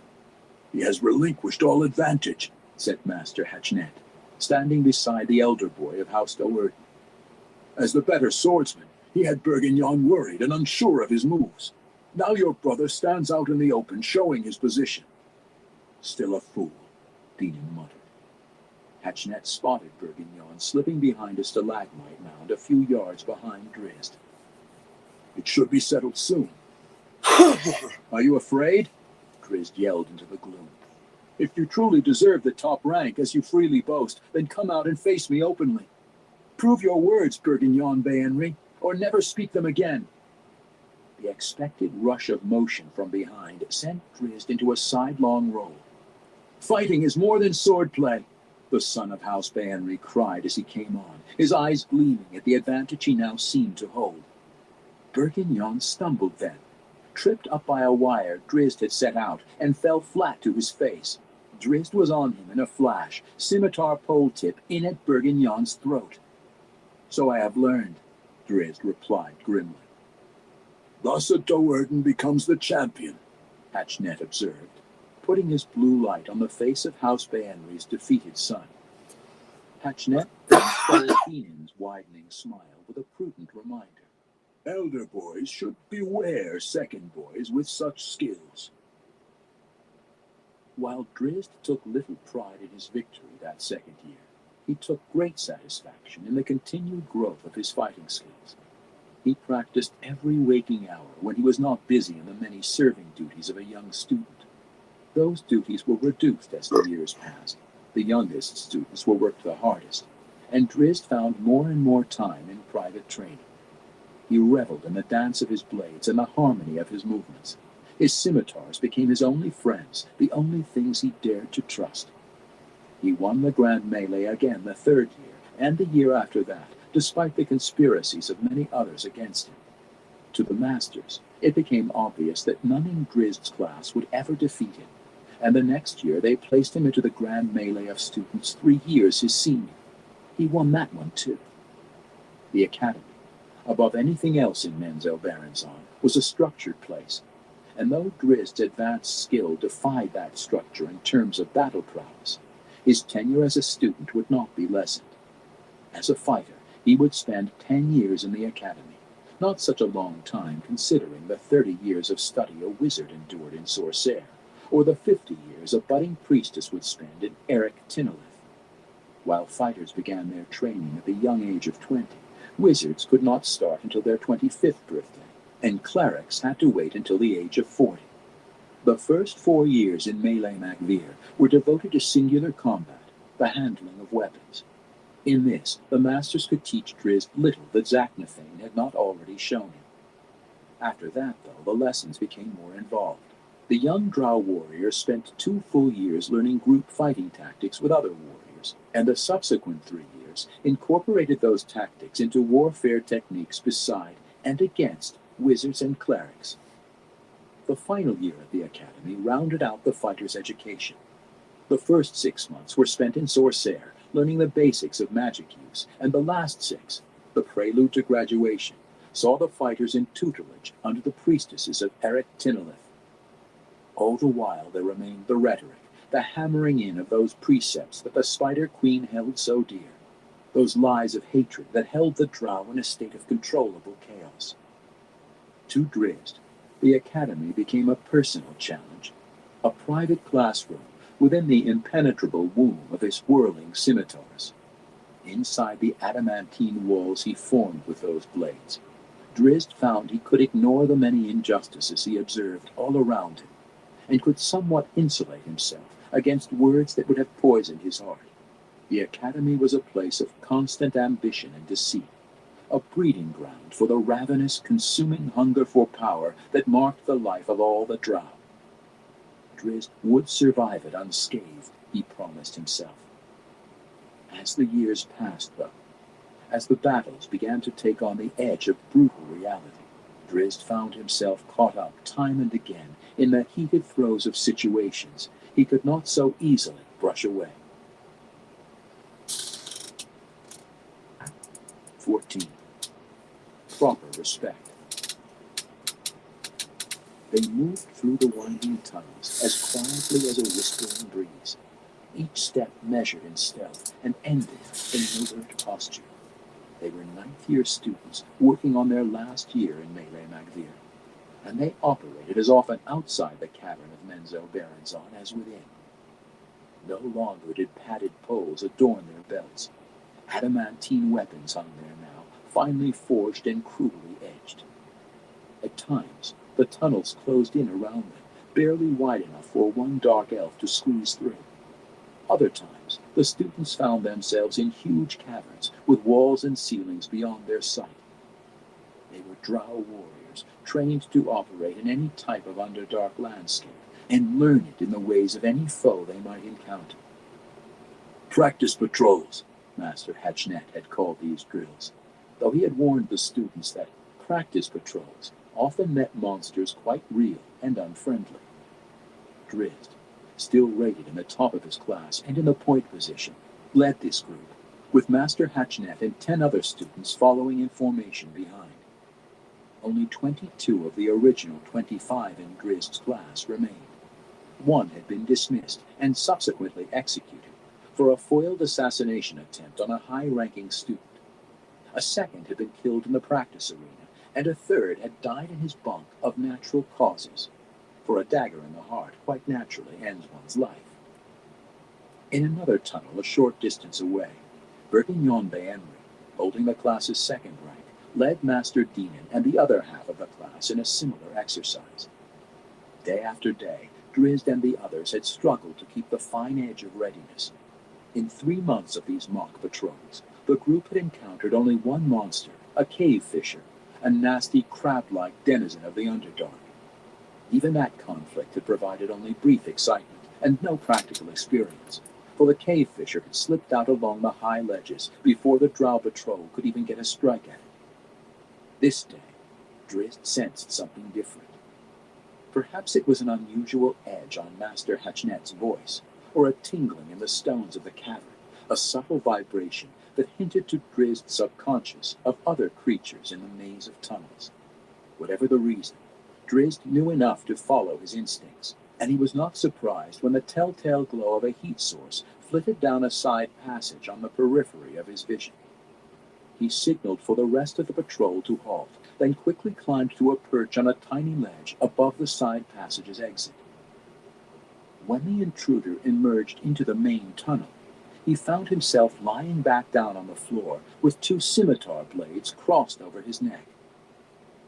"He has relinquished all advantage," said Master Hatchnet, standing beside the elder boy of House Do'Urden. "As the better swordsman, he had Bourguignon worried and unsure of his moves. Now your brother stands out in the open, showing his position." "Still a fool," Dinan muttered. Hatchnet spotted Bourguignon slipping behind a stalagmite mound a few yards behind Drizzt. "It should be settled soon." "Are you afraid?" Drizzt yelled into the gloom. "If you truly deserve the top rank, as you freely boast, then come out and face me openly. Prove your words, Bourguignon Béhenry, or never speak them again." The expected rush of motion from behind sent Drizzt into a sidelong roll. "Fighting is more than swordplay," the son of House Béhenry cried as he came on, his eyes gleaming at the advantage he now seemed to hold. Bourguignon stumbled then, tripped up by a wire Drizzt had set out, and fell flat to his face. Drizzt was on him in a flash, scimitar pole tip in at Bourguignon's throat. "So I have learned," Drizzt replied grimly. "Thus a Do'Urden becomes the champion," Hatchnet observed, putting his blue light on the face of House Béhenry's defeated son. Hatchnet followed Dinan's widening smile with a prudent reminder. "Elder boys should beware second boys with such skills." While Drizzt took little pride in his victory that second year, he took great satisfaction in the continued growth of his fighting skills. He practiced every waking hour when he was not busy in the many serving duties of a young student. Those duties were reduced as the years passed. The youngest students were worked the hardest, and Drizzt found more and more time in private training. He reveled in the dance of his blades and the harmony of his movements. His scimitars became his only friends, the only things he dared to trust. He won the grand melee again the third year, and the year after that, despite the conspiracies of many others against him. To the masters, it became obvious that none in Drizzt's class would ever defeat him, and the next year they placed him into the grand melee of students 3 years his senior. He won that one too. The academy, Above anything else in Menzoberranzan was a structured place, and though Drizd's advanced skill defied that structure in terms of battle prowess, his tenure as a student would not be lessened. As a fighter, he would spend 10 years in the academy, not such a long time considering the 30 years of study a wizard endured in Sorcerre, or the 50 years a budding priestess would spend in Eric Tinolith. While fighters began their training at the young age of 20, wizards could not start until their 25th birthday, and clerics had to wait until the age of 40. The first 4 years in Melee Macvir were devoted to singular combat, the handling of weapons. In this, the masters could teach Drizzt little that Zaknafein had not already shown him. After that, though, the lessons became more involved. The young Drow warrior spent 2 full years learning group fighting tactics with other warriors, and the subsequent 3 years incorporated those tactics into warfare techniques beside and against wizards and clerics. The final year at the academy rounded out the fighter's education. The first 6 months were spent in Sorcerre, learning the basics of magic use, and the last 6, the prelude to graduation, saw the fighters in tutelage under the priestesses of Eric Tinolith. All the while there remained the rhetoric, the hammering in of those precepts that the Spider Queen held so dear, those lies of hatred that held the Drow in a state of controllable chaos. To Drizzt, the academy became a personal challenge, a private classroom within the impenetrable womb of his whirling scimitars. Inside the adamantine walls he formed with those blades, Drizzt found he could ignore the many injustices he observed all around him, and could somewhat insulate himself against words that would have poisoned his heart. The academy was a place of constant ambition and deceit, a breeding ground for the ravenous, consuming hunger for power that marked the life of all the Drow. Drizzt would survive it unscathed, he promised himself. As the years passed, though, as the battles began to take on the edge of brutal reality, Drizzt found himself caught up time and again in the heated throes of situations he could not so easily brush away. 14. Proper respect. They moved through the winding tunnels as quietly as a whispering breeze, each step measured in stealth and ended in alert posture. They were 9th-year students working on their last year in Melee Macvir, and they operated as often outside the cavern of Menzoberranzan as within. No longer did padded poles adorn their belts. Adamantine weapons hung there now, finely forged and cruelly edged. At times, the tunnels closed in around them, barely wide enough for one dark elf to squeeze through. Other times, the students found themselves in huge caverns with walls and ceilings beyond their sight. They were Drow warriors, trained to operate in any type of underdark landscape, and learned in the ways of any foe they might encounter. Practice patrols, Master Hatchnet had called these drills, though he had warned the students that practice patrols often met monsters quite real and unfriendly. Drizzt, still rated in the top of his class and in the point position, led this group, with Master Hatchnet and 10 other students following in formation behind. Only 22 of the original 25 in Drizd's class remained. One had been dismissed and subsequently executed for a foiled assassination attempt on a high-ranking student. A second had been killed in the practice arena, and a third had died in his bunk of natural causes, for a dagger in the heart quite naturally ends one's life. In another tunnel a short distance away, Bergignon Behenry, holding the class's second rank, led Master Dinan and the other half of the class in a similar exercise. Day after day, Drizzt and the others had struggled to keep the fine edge of readiness. In 3 months of these mock patrols, the group had encountered only one monster, a cave fisher, a nasty crab-like denizen of the Underdark. Even that conflict had provided only brief excitement and no practical experience, for the cave fisher had slipped out along the high ledges before the Drow patrol could even get a strike at it. This day, Drizzt sensed something different. Perhaps it was an unusual edge on Master Hatchnet's voice, or a tingling in the stones of the cavern, a subtle vibration that hinted to Drizzt subconscious of other creatures in the maze of tunnels. Whatever the reason, Drizzt knew enough to follow his instincts, and he was not surprised when the telltale glow of a heat source flitted down a side passage on the periphery of his vision. He signaled for the rest of the patrol to halt, then quickly climbed to a perch on a tiny ledge above the side passage's exit. When the intruder emerged into the main tunnel, he found himself lying back down on the floor with two scimitar blades crossed over his neck.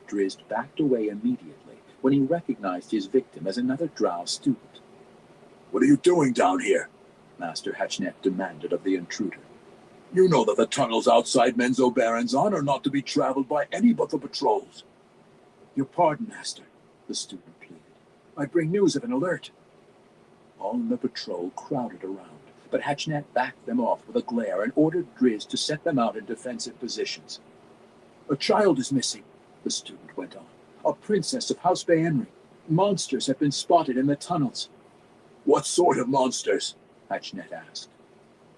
Drizzt backed away immediately when he recognized his victim as another Drow student. "What are you doing down here?" Master Hatchnet demanded of the intruder. "You know that the tunnels outside Menzo Baranzan are not to be traveled by any but the patrols." "Your pardon, Master," the student pleaded. "I bring news of an alert." All in the patrol crowded around, but Hatchnet backed them off with a glare and ordered Drizzt to set them out in defensive positions. "A child is missing," the student went on. "A princess of House Baenri. Monsters have been spotted in the tunnels." "What sort of monsters?" Hatchnet asked.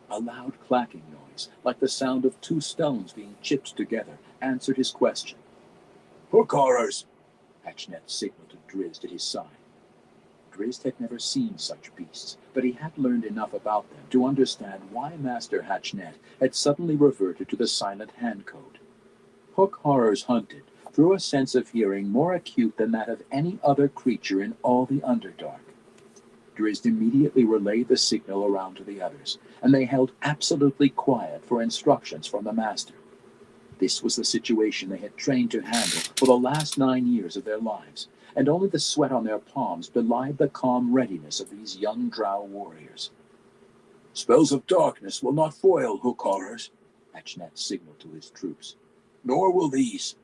A loud clacking noise, like the sound of two stones being chipped together, answered his question. "Hook horrors," Hatchnet signaled to Drizzt at his side. Drizzt had never seen such beasts, but he had learned enough about them to understand why Master Hatchnet had suddenly reverted to the Silent Hand Code. Hook horrors hunted through a sense of hearing more acute than that of any other creature in all the Underdark. Drizzt immediately relayed the signal around to the others, and they held absolutely quiet for instructions from the Master. This was the situation they had trained to handle for the last 9 years of their lives, and only the sweat on their palms belied the calm readiness of these young Drow warriors. "Spells of darkness will not foil hook horrors," Hatchnet signaled to his troops. "Nor will these."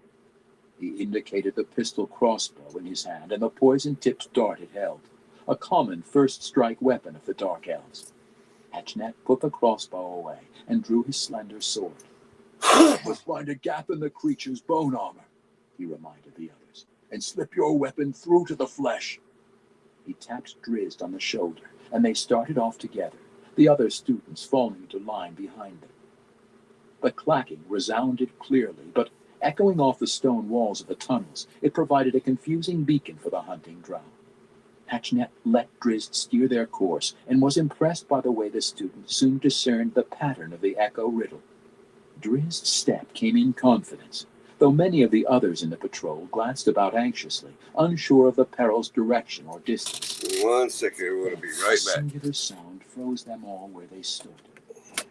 He indicated the pistol crossbow in his hand and the poison-tipped dart it held, a common first-strike weapon of the Dark Elves. Hatchnet put the crossbow away and drew his slender sword. "You must find a gap in the creature's bone armor," he reminded the others, "and slip your weapon through to the flesh." He tapped Drizzt on the shoulder, and they started off together, the other students falling into line behind them. The clacking resounded clearly, but echoing off the stone walls of the tunnels, it provided a confusing beacon for the hunting Drow. Hatchnet let Drizzt steer their course, and was impressed by the way the student soon discerned the pattern of the echo riddle. Drizzt's step came in confidence, though many of the others in the patrol glanced about anxiously, unsure of the peril's direction or distance. One second, we're going to be right A back. singular sound froze them all where they stood,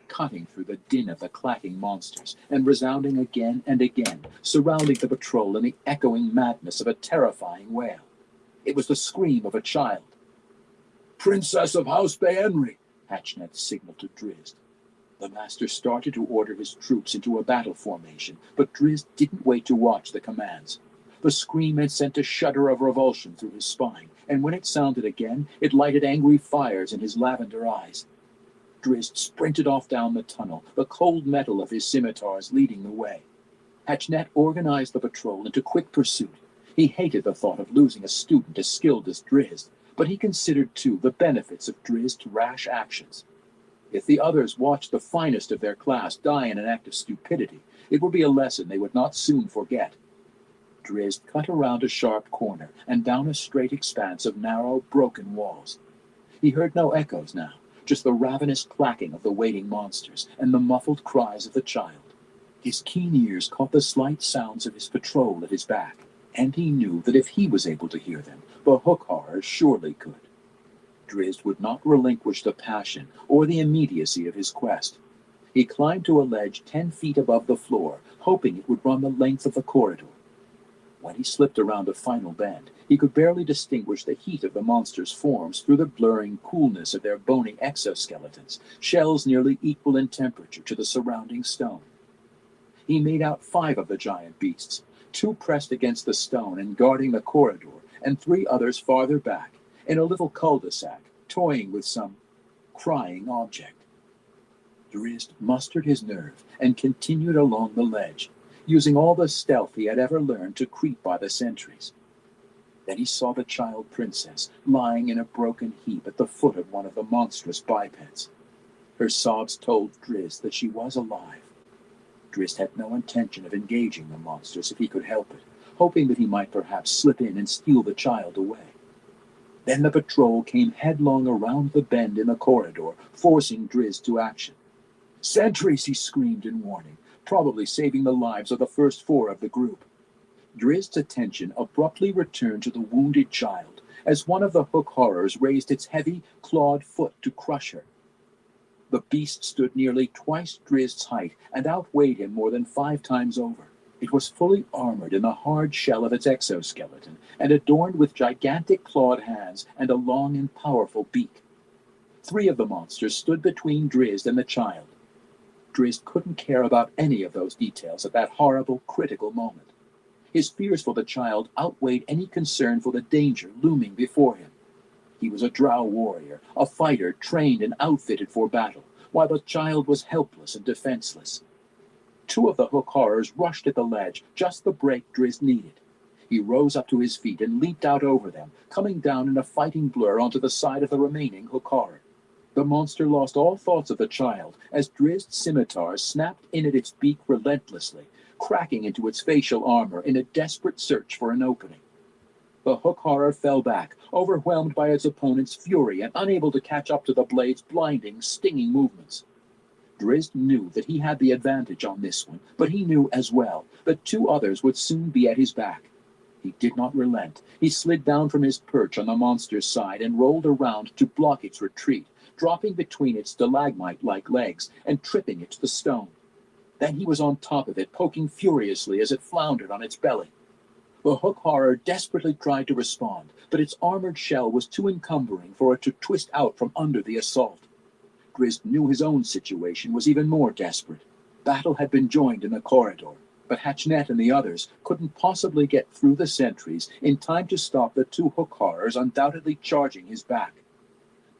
cutting through the din of the clacking monsters, and resounding again and again, surrounding the patrol in the echoing madness of a terrifying wail. It was the scream of a child. "Princess of House Baenri," Hatchnet signaled to Drizzt. The Master started to order his troops into a battle formation, but Drizzt didn't wait to watch the commands. The scream had sent a shudder of revulsion through his spine, and when it sounded again, it lighted angry fires in his lavender eyes. Drizzt sprinted off down the tunnel, the cold metal of his scimitars leading the way. Hatchnet organized the patrol into quick pursuit. He hated the thought of losing a student as skilled as Drizzt, but he considered, too, the benefits of Drizzt's rash actions. If the others watched the finest of their class die in an act of stupidity, it would be a lesson they would not soon forget. Drizzt cut around a sharp corner and down a straight expanse of narrow, broken walls. He heard no echoes now, just the ravenous clacking of the waiting monsters and the muffled cries of the child. His keen ears caught the slight sounds of his patrol at his back, and he knew that if he was able to hear them, the hook horrors surely could. Drizzt would not relinquish the passion or the immediacy of his quest. He climbed to a ledge 10 feet above the floor, hoping it would run the length of the corridor. When he slipped around a final bend, he could barely distinguish the heat of the monsters' forms through the blurring coolness of their bony exoskeletons, shells nearly equal in temperature to the surrounding stone. He made out 5 of the giant beasts, 2 pressed against the stone and guarding the corridor, and 3 others farther back, in a little cul-de-sac, toying with some crying object. Drizzt mustered his nerve and continued along the ledge, using all the stealth he had ever learned to creep by the sentries. Then he saw the child princess lying in a broken heap at the foot of one of the monstrous bipeds. Her sobs told Drizzt that she was alive. Drizzt had no intention of engaging the monsters if he could help it, hoping that he might perhaps slip in and steal the child away. Then the patrol came headlong around the bend in the corridor, forcing Drizzt to action. "Sentries!" he screamed in warning, probably saving the lives of the first four of the group. Drizzt's attention abruptly returned to the wounded child as one of the hook horrors raised its heavy, clawed foot to crush her. The beast stood nearly twice Drizzt's height and outweighed him more than 5 times over. It was fully armored in the hard shell of its exoskeleton and adorned with gigantic clawed hands and a long and powerful beak. 3 of the monsters stood between Drizzt and the child. Drizzt couldn't care about any of those details at that horrible, critical moment. His fears for the child outweighed any concern for the danger looming before him. He was a drow warrior, a fighter trained and outfitted for battle, while the child was helpless and defenseless. 2 of the hook horrors rushed at the ledge, just the break Drizzt needed. He rose up to his feet and leaped out over them, coming down in a fighting blur onto the side of the remaining hook horror. The monster lost all thoughts of the child as Drizzt's scimitar snapped in at its beak relentlessly, cracking into its facial armor in a desperate search for an opening. The hook horror fell back, overwhelmed by its opponent's fury and unable to catch up to the blade's blinding, stinging movements. Drizzt knew that he had the advantage on this one, but he knew as well that 2 others would soon be at his back. He did not relent. He slid down from his perch on the monster's side and rolled around to block its retreat, dropping between its stalagmite-like legs and tripping it to the stone. Then he was on top of it, poking furiously as it floundered on its belly. The hook horror desperately tried to respond, but its armored shell was too encumbering for it to twist out from under the assault. Drizzt knew his own situation was even more desperate. Battle had been joined in the corridor, but Hatchnet and the others couldn't possibly get through the sentries in time to stop the 2 hook horrors undoubtedly charging his back.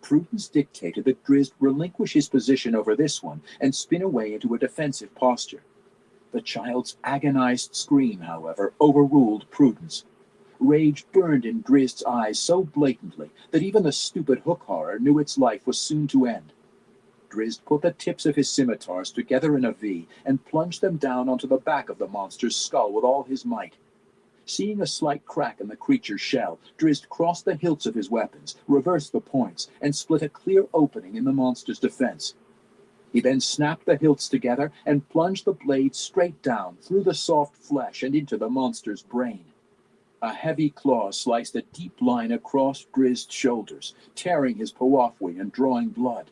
Prudence dictated that Drizzt relinquish his position over this one and spin away into a defensive posture. The child's agonized scream, however, overruled prudence. Rage burned in Drizzt's eyes so blatantly that even the stupid hook horror knew its life was soon to end. Drizzt put the tips of his scimitars together in a V and plunged them down onto the back of the monster's skull with all his might. Seeing a slight crack in the creature's shell, Drizzt crossed the hilts of his weapons, reversed the points, and split a clear opening in the monster's defense. He then snapped the hilts together and plunged the blade straight down through the soft flesh and into the monster's brain. A heavy claw sliced a deep line across Drizzt's shoulders, tearing his Powafwi and drawing blood.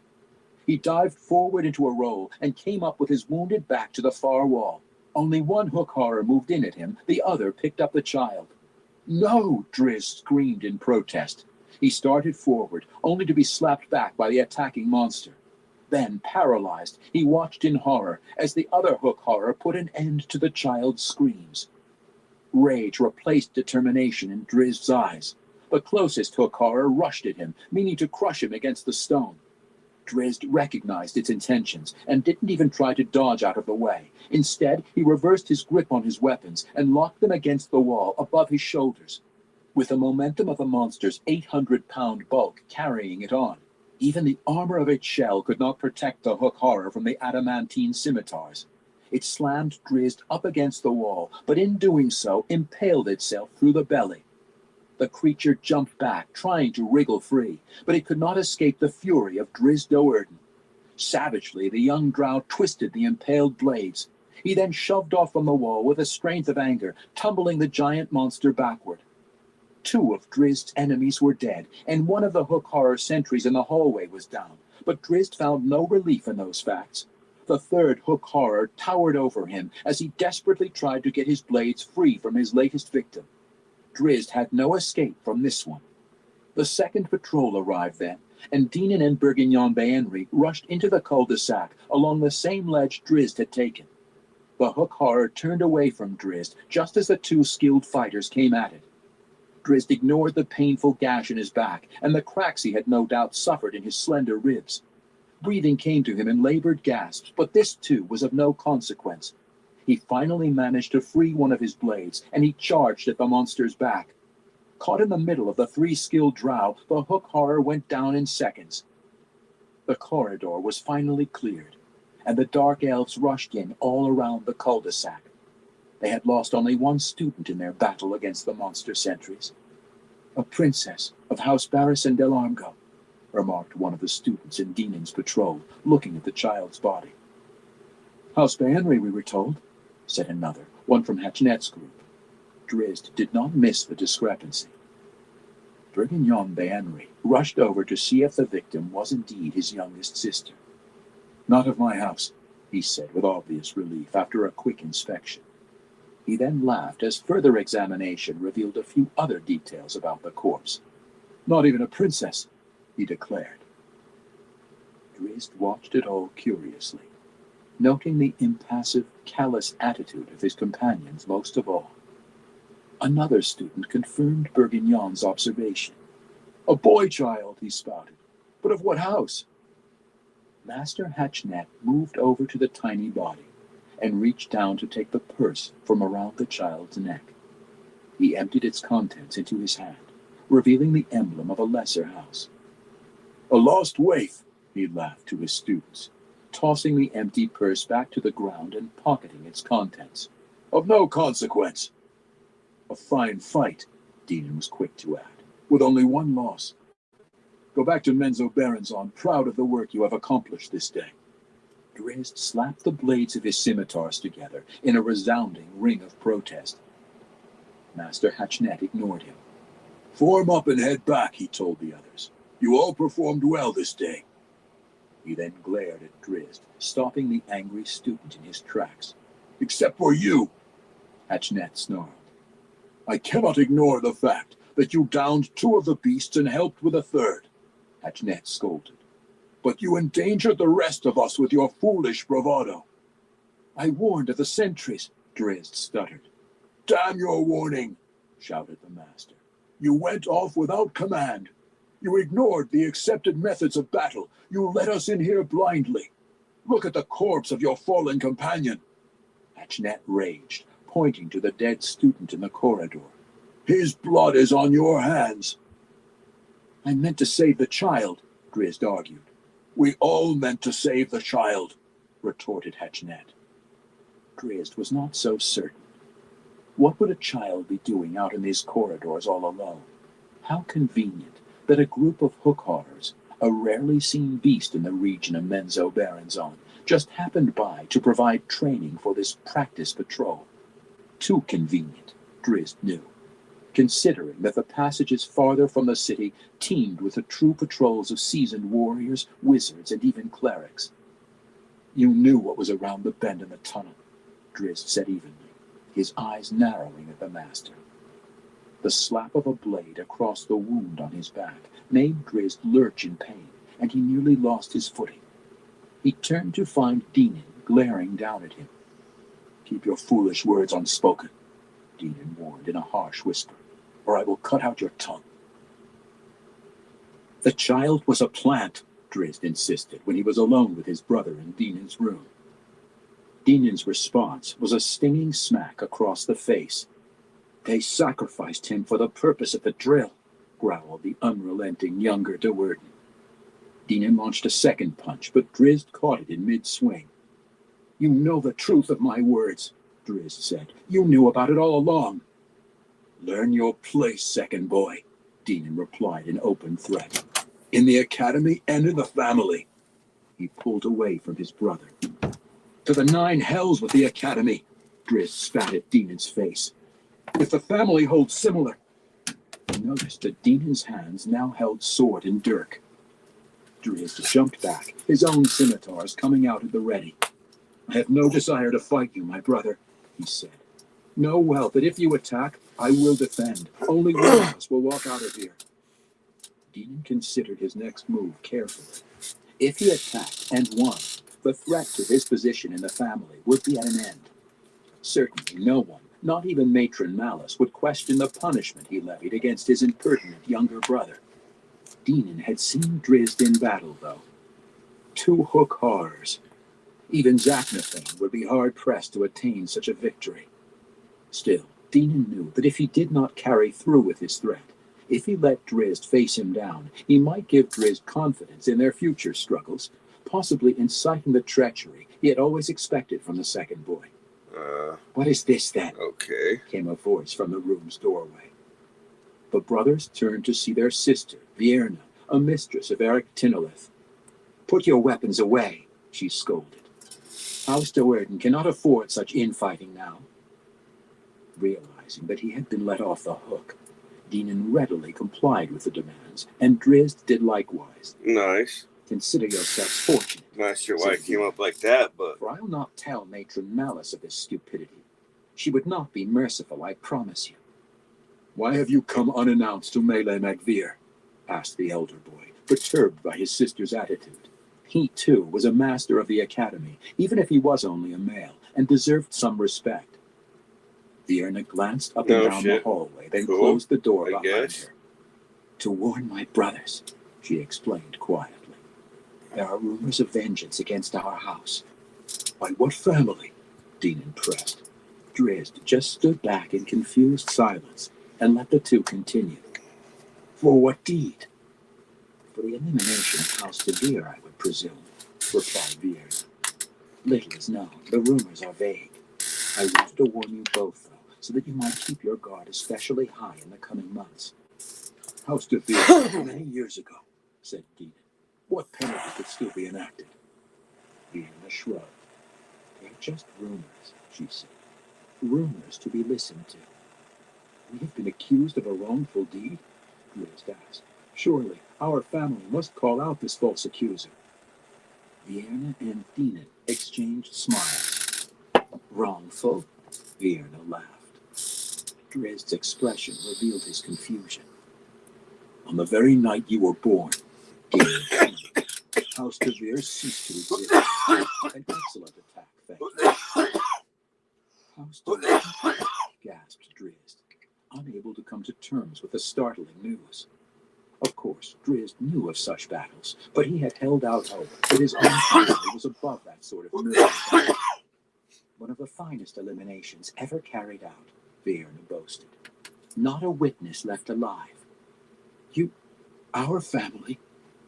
He dived forward into a roll and came up with his wounded back to the far wall. Only 1 hook horror moved in at him, the other picked up the child. "No!" Drizzt screamed in protest. He started forward, only to be slapped back by the attacking monster. Then, paralyzed, he watched in horror as the other hook horror put an end to the child's screams. Rage replaced determination in Drizzt's eyes. The closest hook horror rushed at him, meaning to crush him against the stone. Drizzt recognized its intentions and didn't even try to dodge out of the way. Instead, he reversed his grip on his weapons and locked them against the wall above his shoulders. With the momentum of the monster's 800-pound bulk carrying it on, even the armor of its shell could not protect the hook horror from the adamantine scimitars. It slammed Drizzt up against the wall, but in doing so, impaled itself through the belly. The creature jumped back, trying to wriggle free, but it could not escape the fury of Drizzt Do'Urden. Savagely, the young drow twisted the impaled blades. He then shoved off from the wall with the strength of anger, tumbling the giant monster backward. 2 of Drizzt's enemies were dead, and 1 of the hook horror sentries in the hallway was down, but Drizzt found no relief in those facts. The 3rd hook horror towered over him as he desperately tried to get his blades free from his latest victim. Drizzt had no escape from this one. The 2nd patrol arrived then, and Dinan and Bergignon Baenri rushed into the cul-de-sac along the same ledge Drizzt had taken. The hook horror turned away from Drizzt just as the 2 skilled fighters came at it. Drizzt ignored the painful gash in his back and the cracks he had no doubt suffered in his slender ribs. Breathing came to him in labored gasps, but this too was of no consequence. He finally managed to free one of his blades, and he charged at the monster's back. Caught in the middle of the 3 skilled drow, the hook horror went down in seconds. The corridor was finally cleared, and the dark elves rushed in all around the cul-de-sac. They had lost only one student in their battle against the monster sentries. A princess of House Barris and Del Armgo, remarked one of the students in Dinan's patrol, looking at the child's body. House Henry, we were told, said another, one from Hatchnet's group. Drizzt did not miss the discrepancy. Bourguignon Henry rushed over to see if the victim was indeed his youngest sister. Not of my house, he said with obvious relief after a quick inspection. He then laughed as further examination revealed a few other details about the corpse. Not even a princess, he declared. Drizzt watched it all curiously, noting the impassive, callous attitude of his companions most of all. Another student confirmed Bourguignon's observation. A boy child, he spouted. But of what house? Master Hatchnet moved over to the tiny body and reached down to take the purse from around the child's neck. He emptied its contents into his hand, revealing the emblem of a lesser house. A lost waif, he laughed to his students, tossing the empty purse back to the ground and pocketing its contents. Of no consequence. A fine fight, Dinan was quick to add, with only one loss. Go back to Menzo Baranzon, proud of the work you have accomplished this day. Drizzt slapped the blades of his scimitars together in a resounding ring of protest. Master Hatchnet ignored him. Form up and head back, he told the others. You all performed well this day. He then glared at Drizzt, stopping the angry student in his tracks. Except for you, Hatchnet snarled. I cannot ignore the fact that you downed 2 of the beasts and helped with a 3rd, Hatchnet scolded. But you endangered the rest of us with your foolish bravado. I warned of the sentries, Drizzt stuttered. Damn your warning, shouted the master. You went off without command. You ignored the accepted methods of battle. You let us in here blindly. Look at the corpse of your fallen companion. Hatchnet raged, pointing to the dead student in the corridor. His blood is on your hands. I meant to save the child, Drizzt argued. We all meant to save the child, retorted Hatchnet. Drizzt was not so certain. What would a child be doing out in these corridors all alone? How convenient that a group of hook horrors, a rarely seen beast in the region of Menzo Baranzon, just happened by to provide training for this practice patrol. Too convenient, Drizzt knew, considering that the passages farther from the city teemed with the true patrols of seasoned warriors, wizards, and even clerics. You knew what was around the bend in the tunnel, Drizzt said evenly, his eyes narrowing at the master. The slap of a blade across the wound on his back made Drizzt lurch in pain, and he nearly lost his footing. He turned to find Dinan glaring down at him. Keep your foolish words unspoken, Dinan warned in a harsh whisper, or I will cut out your tongue. The child was a plant, Drizzt insisted when he was alone with his brother in Dinan's room. Dinan's response was a stinging smack across the face. They sacrificed him for the purpose of the drill, growled the unrelenting younger de Werden. Dinan launched a second punch, but Drizzt caught it in mid-swing. You know the truth of my words, Drizzt said. You knew about it all along. Learn your place, second boy, Dinan replied in open threat. In the academy and in the family. He pulled away from his brother. To the 9 hells with the academy, Drizzt spat at Dinan's face. If the family holds similar. He noticed that Dinan's hands now held sword and dirk. Drizzt jumped back, his own scimitars coming out at the ready. I have no desire to fight you, my brother, he said. Know well that if you attack, I will defend. Only one of us will walk out of here. Dinan considered his next move carefully. If he attacked and won, the threat to his position in the family would be at an end. Certainly no one, not even Matron Malice, would question the punishment he levied against his impertinent younger brother. Dinan had seen Drizzt in battle, though. 2 hook horrors. Even Zaknafane would be hard-pressed to attain such a victory. Still, Dinan knew that if he did not carry through with his threat, If he let Drizzt face him down, he might give Drizzt confidence in their future struggles, possibly inciting the treachery he had always expected from the second boy. What is this, then? Okay. Came a voice from the room's doorway. The brothers turned to see their sister, Vierna, a mistress of Eric Tinolith. Put your weapons away, she scolded. House de Werden cannot afford such infighting now. Realizing that he had been let off the hook, Dinan readily complied with the demands, and Drizzt did likewise. Nice. Consider yourselves fortunate. Not sure why it came up like that, but... For I'll not tell Matron Malice of his stupidity. She would not be merciful, I promise you. Why have you come unannounced to Melee MacVeer? Asked the elder boy, perturbed by his sister's attitude. He, too, was a master of the academy, even if he was only a male, and deserved some respect. Vierna glanced up and down the hallway, then closed the door behind her. To warn my brothers, she explained quietly. There are rumors of vengeance against our house. By what family? Dinan pressed. Drizzt just stood back in confused silence and let the two continue. For what deed? For the elimination of House de Veer, I would presume, replied Vierna. Little is known. The rumors are vague. I wanted to warn you both, though, so that you might keep your guard especially high in the coming months. House de Veer, many years ago, said Dinan. What penalty could still be enacted? Vierna shrugged. They are just rumors, she said. Rumors to be listened to. We have been accused of a wrongful deed? Drizzt asked. Surely our family must call out this false accuser. Vierna and Dinan exchanged smiles. Wrongful? Vierna laughed. Drizzt's expression revealed his confusion. On the very night you were born, Dinan, House de Veer ceased to exist. An excellent attack, thank you. House de Veer, gasped Drizzt, unable to come to terms with the startling news. Of course, Drizzt knew of such battles, but he had held out hope that his own family was above that sort of murder. One of the finest eliminations ever carried out, Vierna boasted. Not a witness left alive. our family,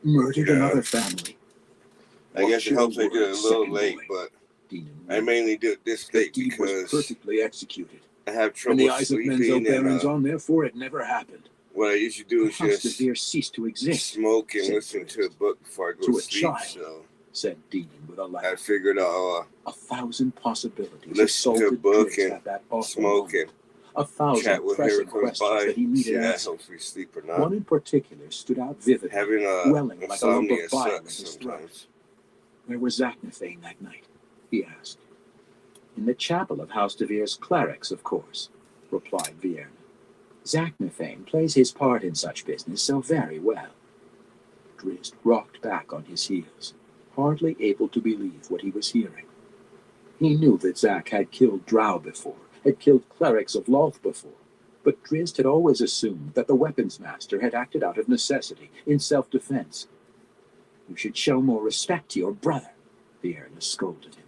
murdered another family. I guess it helps I did it a little late, but I mainly did this late The deed was because perfectly executed. I have In trouble the eyes of Menzo sleeping, Barons and on, therefore it never happened. what I usually do is House de just Veer ceased to exist, smoke and said listen to a Drizzt. book before I go To to a sleep. child. So said Dinan with a laugh. I figured I'll 1,000 possibilities listen to a assaulted book Drizzt and at that awful smoke moment. and 1,000 chat with whoever pressing comes questions by. that he See needed that answered. helps me sleep or not. One in particular stood out vividly, Having welling like a lump insomnia of bile in sucks his throat. sometimes. Where was Zaknafein that night? He asked. In the chapel of House de Veer's clerics, of course, replied Vierna. Zaknafein plays his part in such business so very well. Drizzt rocked back on his heels, hardly able to believe what he was hearing. He knew that Zak had killed Drow before, had killed clerics of Lolth before, but Drizzt had always assumed that the weapons master had acted out of necessity, in self-defense. You should show more respect to your brother, Vierna scolded him.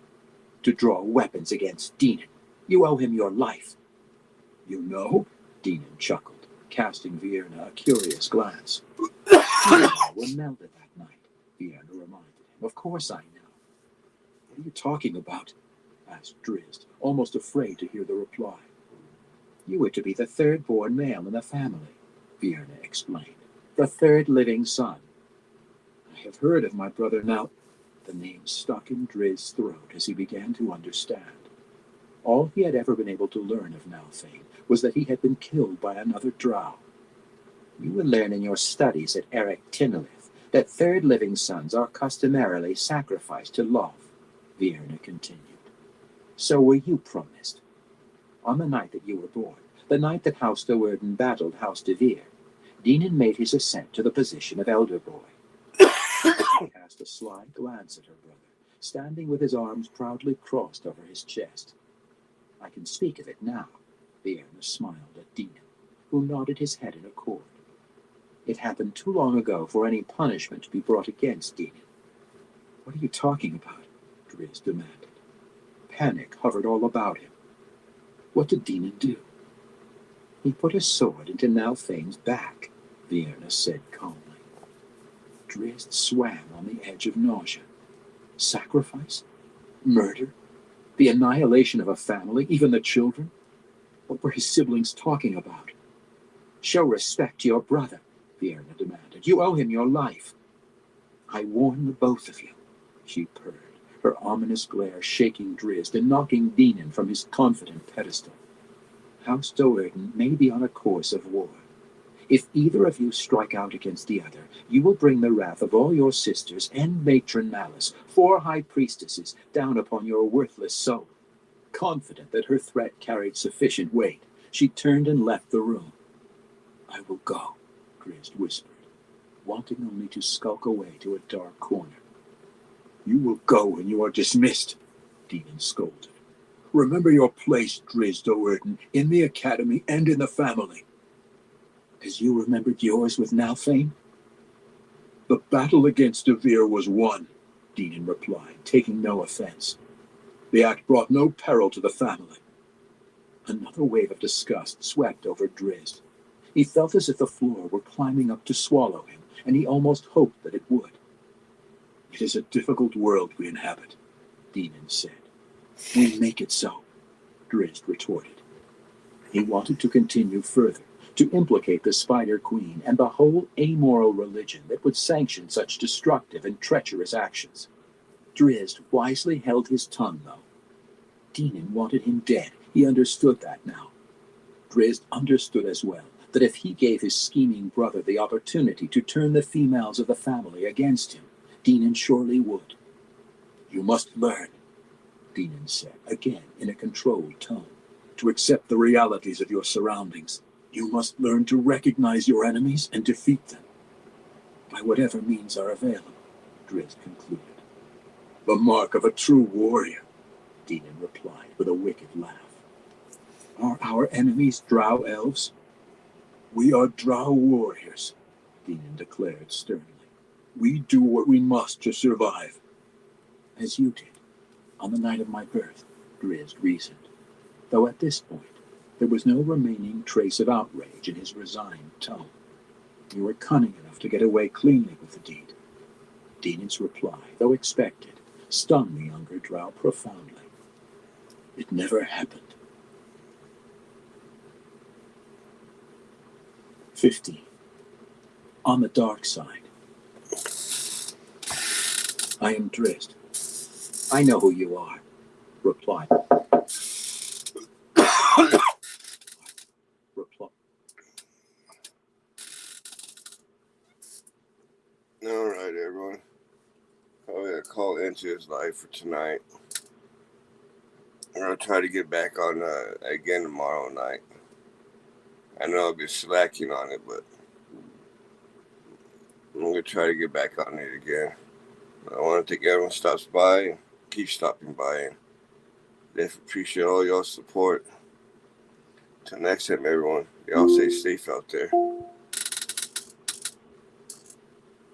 To draw weapons against Dinan. You owe him your life. You know? Dinan chuckled, casting Vierna a curious glance. You and I were melded that night, Vierna reminded him. Of course I know. What are you talking about? Asked Drizzt, almost afraid to hear the reply. You were to be the third-born male in the family, Vierna explained. The third living son. I have heard of my brother now. The name stuck in Drizzt's throat as he began to understand. All he had ever been able to learn of Nalthane was that he had been killed by another Drow. You will learn in your studies at Eric Tinolith that third living sons are customarily sacrificed to Lolth, Vierna continued. So were you promised. On the night that you were born, the night that House de Werden battled House de Veer, Dinan made his ascent to the position of elder boy. She cast a sly glance at her brother, standing with his arms proudly crossed over his chest. I can speak of it now, Vierna smiled at Dinan, who nodded his head in accord. It happened too long ago for any punishment to be brought against Dinan. What are you talking about? Drizzt demanded. Panic hovered all about him. What did Dinan do? He put a sword into Nalthane's back, Vienna said calmly. Drizzt swam on the edge of nausea. Sacrifice? Murder? The annihilation of a family, even the children? What were his siblings talking about? Show respect to your brother, Vienna demanded. You owe him your life. I warn the both of you, she purred, her ominous glare shaking Drizzt and knocking Dinan from his confident pedestal. House Do'Urden may be on a course of war. If either of you strike out against the other, you will bring the wrath of all your sisters and Matron Malice, 4 high priestesses, down upon your worthless soul. Confident that her threat carried sufficient weight, she turned and left the room. I will go, Drizzt whispered, wanting only to skulk away to a dark corner. You will go when you are dismissed, Dinan scolded. Remember your place, Drizzt Do'Urden, in the academy and in the family. As you remembered yours with Nalfane? The battle against Devere was won, Dinan replied, taking no offense. The act brought no peril to the family. Another wave of disgust swept over Drizzt. He felt as if the floor were climbing up to swallow him, and he almost hoped that it would. It is a difficult world we inhabit, Dinan said. We make it so, Drizzt retorted. He wanted to continue further, to implicate the Spider Queen and the whole amoral religion that would sanction such destructive and treacherous actions. Drizzt wisely held his tongue, though. Dinan wanted him dead. He understood that now. Drizzt understood as well that if he gave his scheming brother the opportunity to turn the females of the family against him, Dinan surely would. You must learn, Dinan said, again in a controlled tone, to accept the realities of your surroundings. You must learn to recognize your enemies and defeat them, by whatever means are available, Drizzt concluded. The mark of a true warrior, Dinan replied with a wicked laugh. Are our enemies drow elves? We are drow warriors, Dinan declared sternly. We do what we must to survive. As you did, on the night of my birth, Drizzt reasoned, though at this point there was no remaining trace of outrage in his resigned tone. You were cunning enough to get away cleanly with the deed. Dinan's reply, though expected, stung the younger drow profoundly. It never happened. 15. On the dark side. I am Drizzt. I know who you are, replied. All right, everyone. I'm going to call into his life for tonight. I'm going to try to get back on again tomorrow night. I know I'll be slacking on it, but I'm going to try to get back on it again. I want to thank everyone who stops by and keep stopping by. And definitely appreciate all y'all support. Till next time, everyone. Y'all stay safe out there.